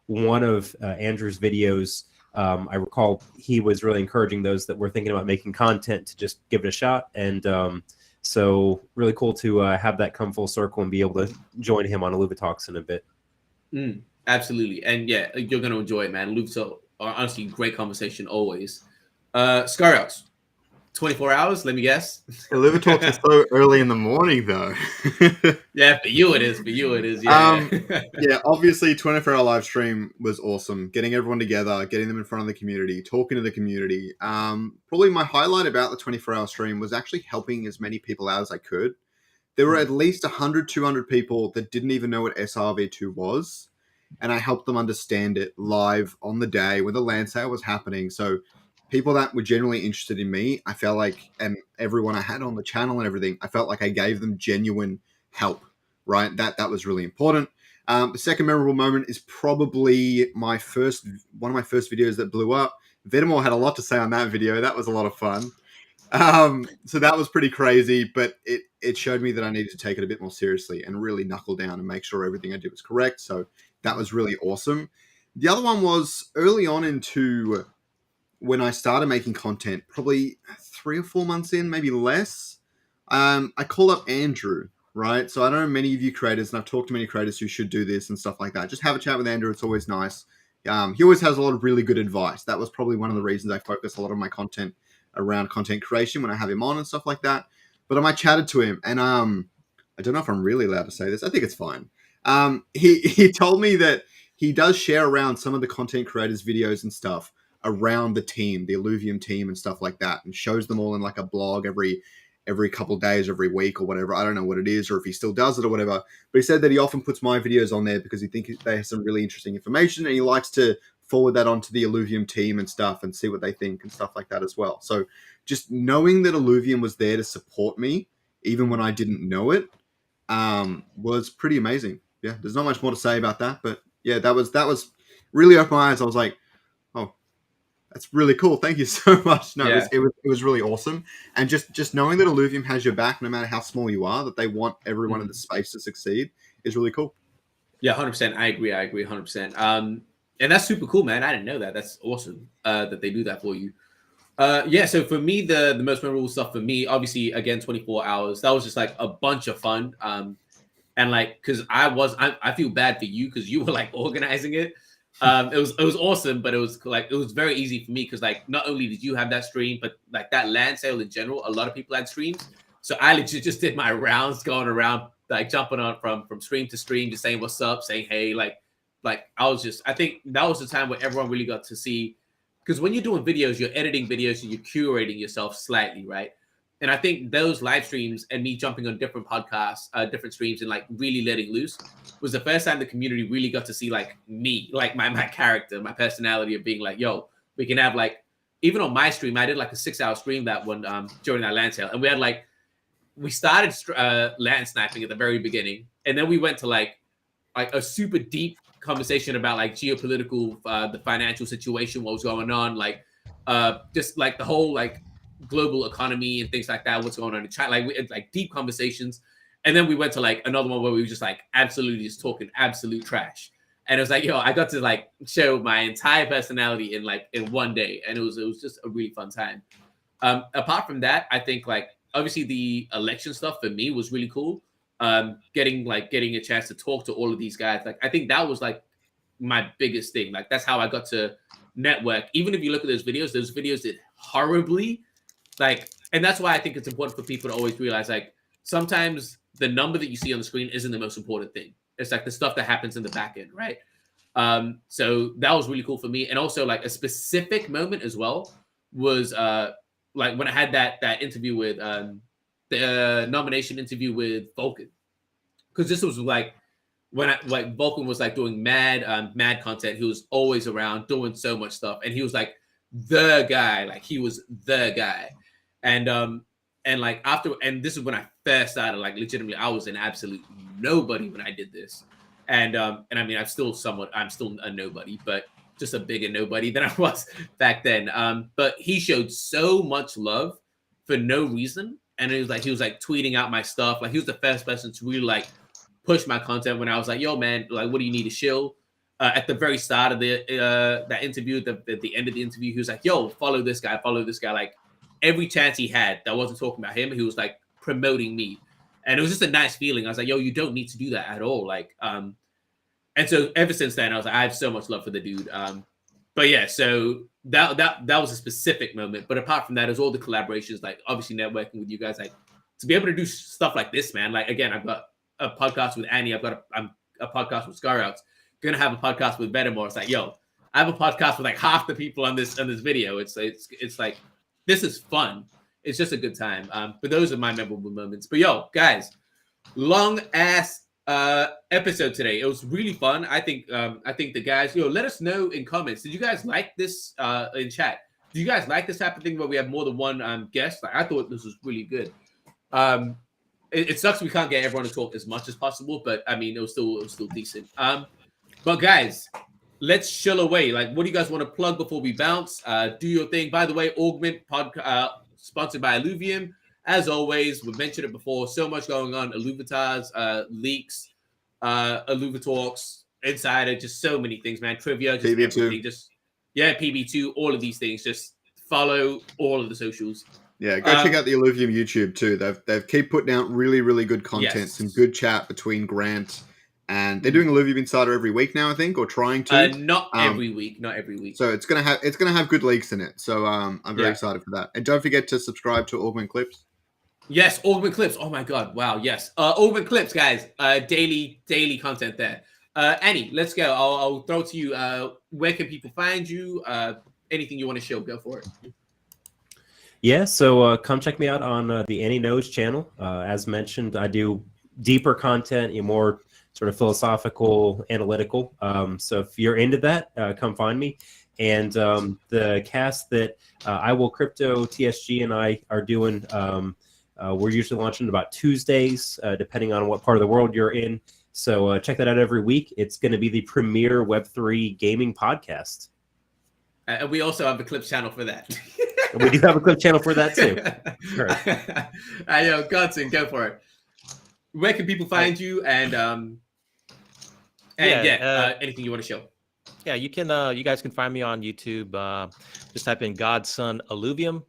one of Andrew's videos, I recall he was really encouraging those that were thinking about making content to just give it a shot. And so really cool to have that come full circle and be able to join him on Illuva Talks in a bit. Absolutely. And yeah, you're going to enjoy it, man. Illuva, honestly, great conversation always. Scoriox, 24 hours, let me guess. Illuva Talks is so early in the morning, though. Yeah, for you it is. For you it is. Yeah. Yeah, obviously, 24-hour live stream was awesome. Getting everyone together, getting them in front of the community, talking to the community. Probably my highlight about the 24-hour stream was actually helping as many people out as I could. There were at least 100, 200 people that didn't even know what SRV2 was, and I helped them understand it live on the day when the land sale was happening. So people that were genuinely interested in me, I felt like, and everyone I had on the channel and everything, I felt like I gave them genuine help, right? That was really important. The second memorable moment is probably one of my first videos that blew up. Vetemor had a lot to say on that video. That was a lot of fun. So that was pretty crazy, but it showed me that I needed to take it a bit more seriously and really knuckle down and make sure everything I did was correct. So that was really awesome. The other one was early on into when I started making content, probably 3 or 4 months in, maybe less. I called up Andrew, right? So I know many of you creators, and I've talked to many creators who should do this and stuff like that. Just have a chat with Andrew. It's always nice. He always has a lot of really good advice. That was probably one of the reasons I focus a lot of my content around content creation when I have him on and stuff like that. But I chatted to him, and I don't know if I'm really allowed to say this. I think it's fine. He told me that he does share around some of the content creators' videos and stuff around the team, the Illuvium team and stuff like that, and shows them all in like a blog every couple days, every week or whatever. I don't know what it is or if he still does it or whatever. But he said that he often puts my videos on there because he thinks they have some really interesting information, and he likes to forward that onto the Illuvium team and stuff and see what they think and stuff like that as well. So just knowing that Illuvium was there to support me, even when I didn't know it, was pretty amazing. Yeah, there's not much more to say about that, but yeah, that was really opened my eyes. I was like, oh, that's really cool. Thank you so much. No, Yeah. it was really awesome. And just knowing that Illuvium has your back, no matter how small you are, that they want everyone in the space to succeed is really cool. Yeah, 100%. I agree 100%. And that's super cool, man. I didn't know that. That's awesome that they do that for you. Yeah, so for me, the most memorable stuff for me, obviously, again, 24 hours. That was just like a bunch of fun. And like, because I feel bad for you because you were like organizing it. It was awesome, but it was very easy for me because like not only did you have that stream, but like that land sale in general, a lot of people had streams. So I legit just did my rounds going around, like jumping on from stream to stream, just saying what's up, saying hey, like I think that was the time where everyone really got to see, because when you're doing videos, you're editing videos and you're curating yourself slightly, right? And I think those live streams and me jumping on different podcasts, different streams, and like really letting loose was the first time the community really got to see like me, like my character, my personality of being like, yo, we can have like, even on my stream, I did like a 6-hour stream that one during that land sale. And we had like, we started land sniping at the very beginning. And then we went to like a super deep conversation about like geopolitical, the financial situation, what was going on, like just like the whole like global economy and things like that, what's going on in China, like we had like deep conversations. And then we went to like another one where we were just like absolutely just talking absolute trash. And it was like, yo, I got to like show my entire personality in one day, and it was just a really fun time. Apart from that, I think like obviously the election stuff for me was really cool. Getting a chance to talk to all of these guys, like I think that was like my biggest thing. Like that's how I got to network. Even if you look at those videos did horribly. Like, and that's why I think it's important for people to always realize like sometimes the number that you see on the screen isn't the most important thing. It's like the stuff that happens in the back end, right? So that was really cool for me. And also like a specific moment as well was like when I had that interview with the nomination interview with Vulcan, because this was like when Vulcan was like doing mad content. He was always around doing so much stuff, and he was like the guy. Like he was the guy, and like after, and this is when I first started. Like legitimately, I was an absolute nobody when I did this, and I mean, I'm still a nobody, but just a bigger nobody than I was back then. But he showed so much love for no reason. And he was like tweeting out my stuff. Like he was the first person to really like push my content when I was like, yo, man, like, what do you need to shill? At the very start of that interview, at the end of the interview, he was like, yo, follow this guy. Like every chance he had that wasn't talking about him, he was like promoting me. And it was just a nice feeling. I was like, yo, you don't need to do that at all. Like, and so ever since then, I was like, I have so much love for the dude. But yeah, so that was a specific moment. But apart from that, it was all the collaborations, like obviously networking with you guys, like to be able to do stuff like this, man. Like again, I've got a podcast with Annie. I've got a podcast with Scoriox. Gonna have a podcast with Vetemor. It's like, yo, I have a podcast with like half the people on this video. It's like this is fun. It's just a good time. But those are my memorable moments. But yo, guys, long ass episode today. It was really fun. I think the guys, let us know in comments. Did you guys like this in chat? Do you guys like this type of thing where we have more than one guest? Like, I thought this was really good. It sucks we can't get everyone to talk as much as possible, but I mean it was still decent. But guys, let's chill away. Like, what do you guys want to plug before we bounce? Do your thing. By the way, Augment sponsored by Illuvium. As always, we've mentioned it before. So much going on. Illuvitas, leaks, Illuvitalks, Insider, just so many things, man. Trivia, just PB2. everything. Just PB2, all of these things. Just follow all of the socials. Yeah, go check out the Illuvium YouTube too. They've keep putting out really, really good content, some good chat between Grant, and they're doing Illuvium Insider every week now, I think, or trying to. Not every week. So it's gonna have good leaks in it. So I'm very excited for that. And don't forget to subscribe to Augment Clips. Yes, Augment Clips. Oh my God! Wow. Yes, Augment Clips, guys. Daily content there. Annie, let's go. I'll throw it to you. Where can people find you? Anything you want to show? Go for it. Yeah, so come check me out on the AniKnows channel. As mentioned, I do deeper content, more sort of philosophical, analytical. So if you're into that, come find me. And the cast that I Will Crypto, TSG, and I are doing, we're usually launching about Tuesdays, depending on what part of the world you're in. So check that out every week. It's going to be the premier Web3 gaming podcast. And we also have the Clips channel for that. We do have a clip channel for that too. Yo, Godson, go for it. Where can people find you? And anything you want to show? Yeah, you can. You guys can find me on YouTube. Just type in Godson Illuvium.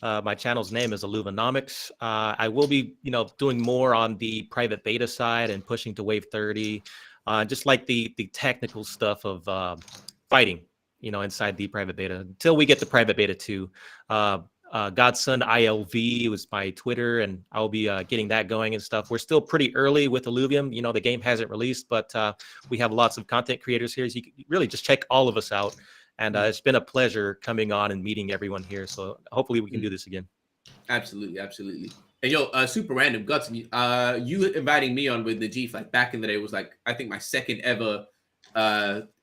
My channel's name is Illuvinomics. I will be, doing more on the private beta side and pushing to Wave 30, just like the technical stuff of fighting. Inside the private beta until we get to private beta 2. Godson ILV was my Twitter, and I'll be getting that going and stuff. We're still pretty early with Illuvium. The game hasn't released, but we have lots of content creators here. So you can really just check all of us out. And it's been a pleasure coming on and meeting everyone here. So hopefully we can do this again. Absolutely. And super random, Godson, you inviting me on with the G like back in the day was like, I think my second ever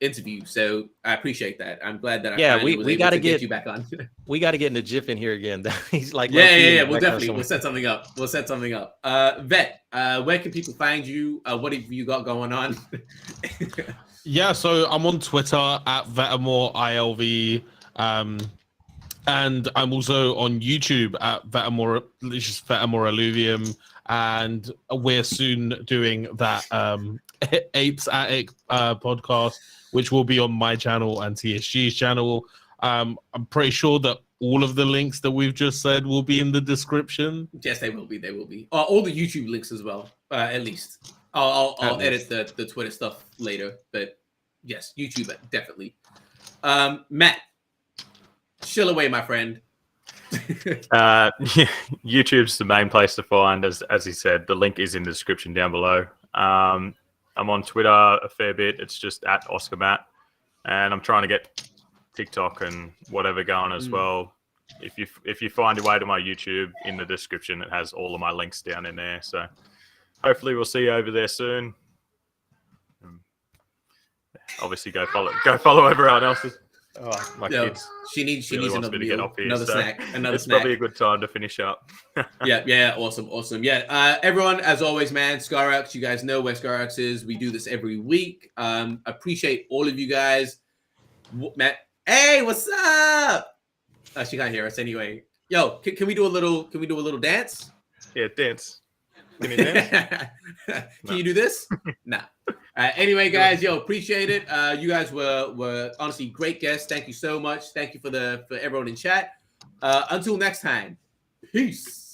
interview, so I appreciate that. I'm glad that we got to get you back on. We got to get Najif in here again. He's like we'll set something up. Vet, where can people find you? What have you got going on? Yeah, so I'm on Twitter at Vetemor ILV, and I'm also on YouTube at Vetemor Illuvium, and we're soon doing that Apes Attic podcast, which will be on my channel and TSG's channel. I'm pretty sure that all of the links that we've just said will be in the description. Yes, they will be. All the YouTube links as well, at least. I'll edit the Twitter stuff later, but yes, YouTube definitely. Matt, chill away, my friend. YouTube's the main place to find, as he said. The link is in the description down below. I'm on Twitter a fair bit. It's just at Oskamatt, and I'm trying to get TikTok and whatever going as well. If you find your way to my YouTube, in the description, it has all of my links down in there. So hopefully we'll see you over there soon. Obviously, go follow everyone else's. Oh, my kids. She needs another meal, another snack. It's probably a good time to finish up. Yeah, awesome. Yeah, everyone, as always, man, Scoriox, you guys know where Scoriox is. We do this every week. Appreciate all of you guys. Matt, hey, what's up? She can't hear us anyway. Yo, can we do a little dance? Yeah, dance. Can you dance? Can you do this? Nah. Anyway, guys, appreciate it. You guys were honestly great guests. Thank you so much. Thank you for everyone in chat. Until next time, peace.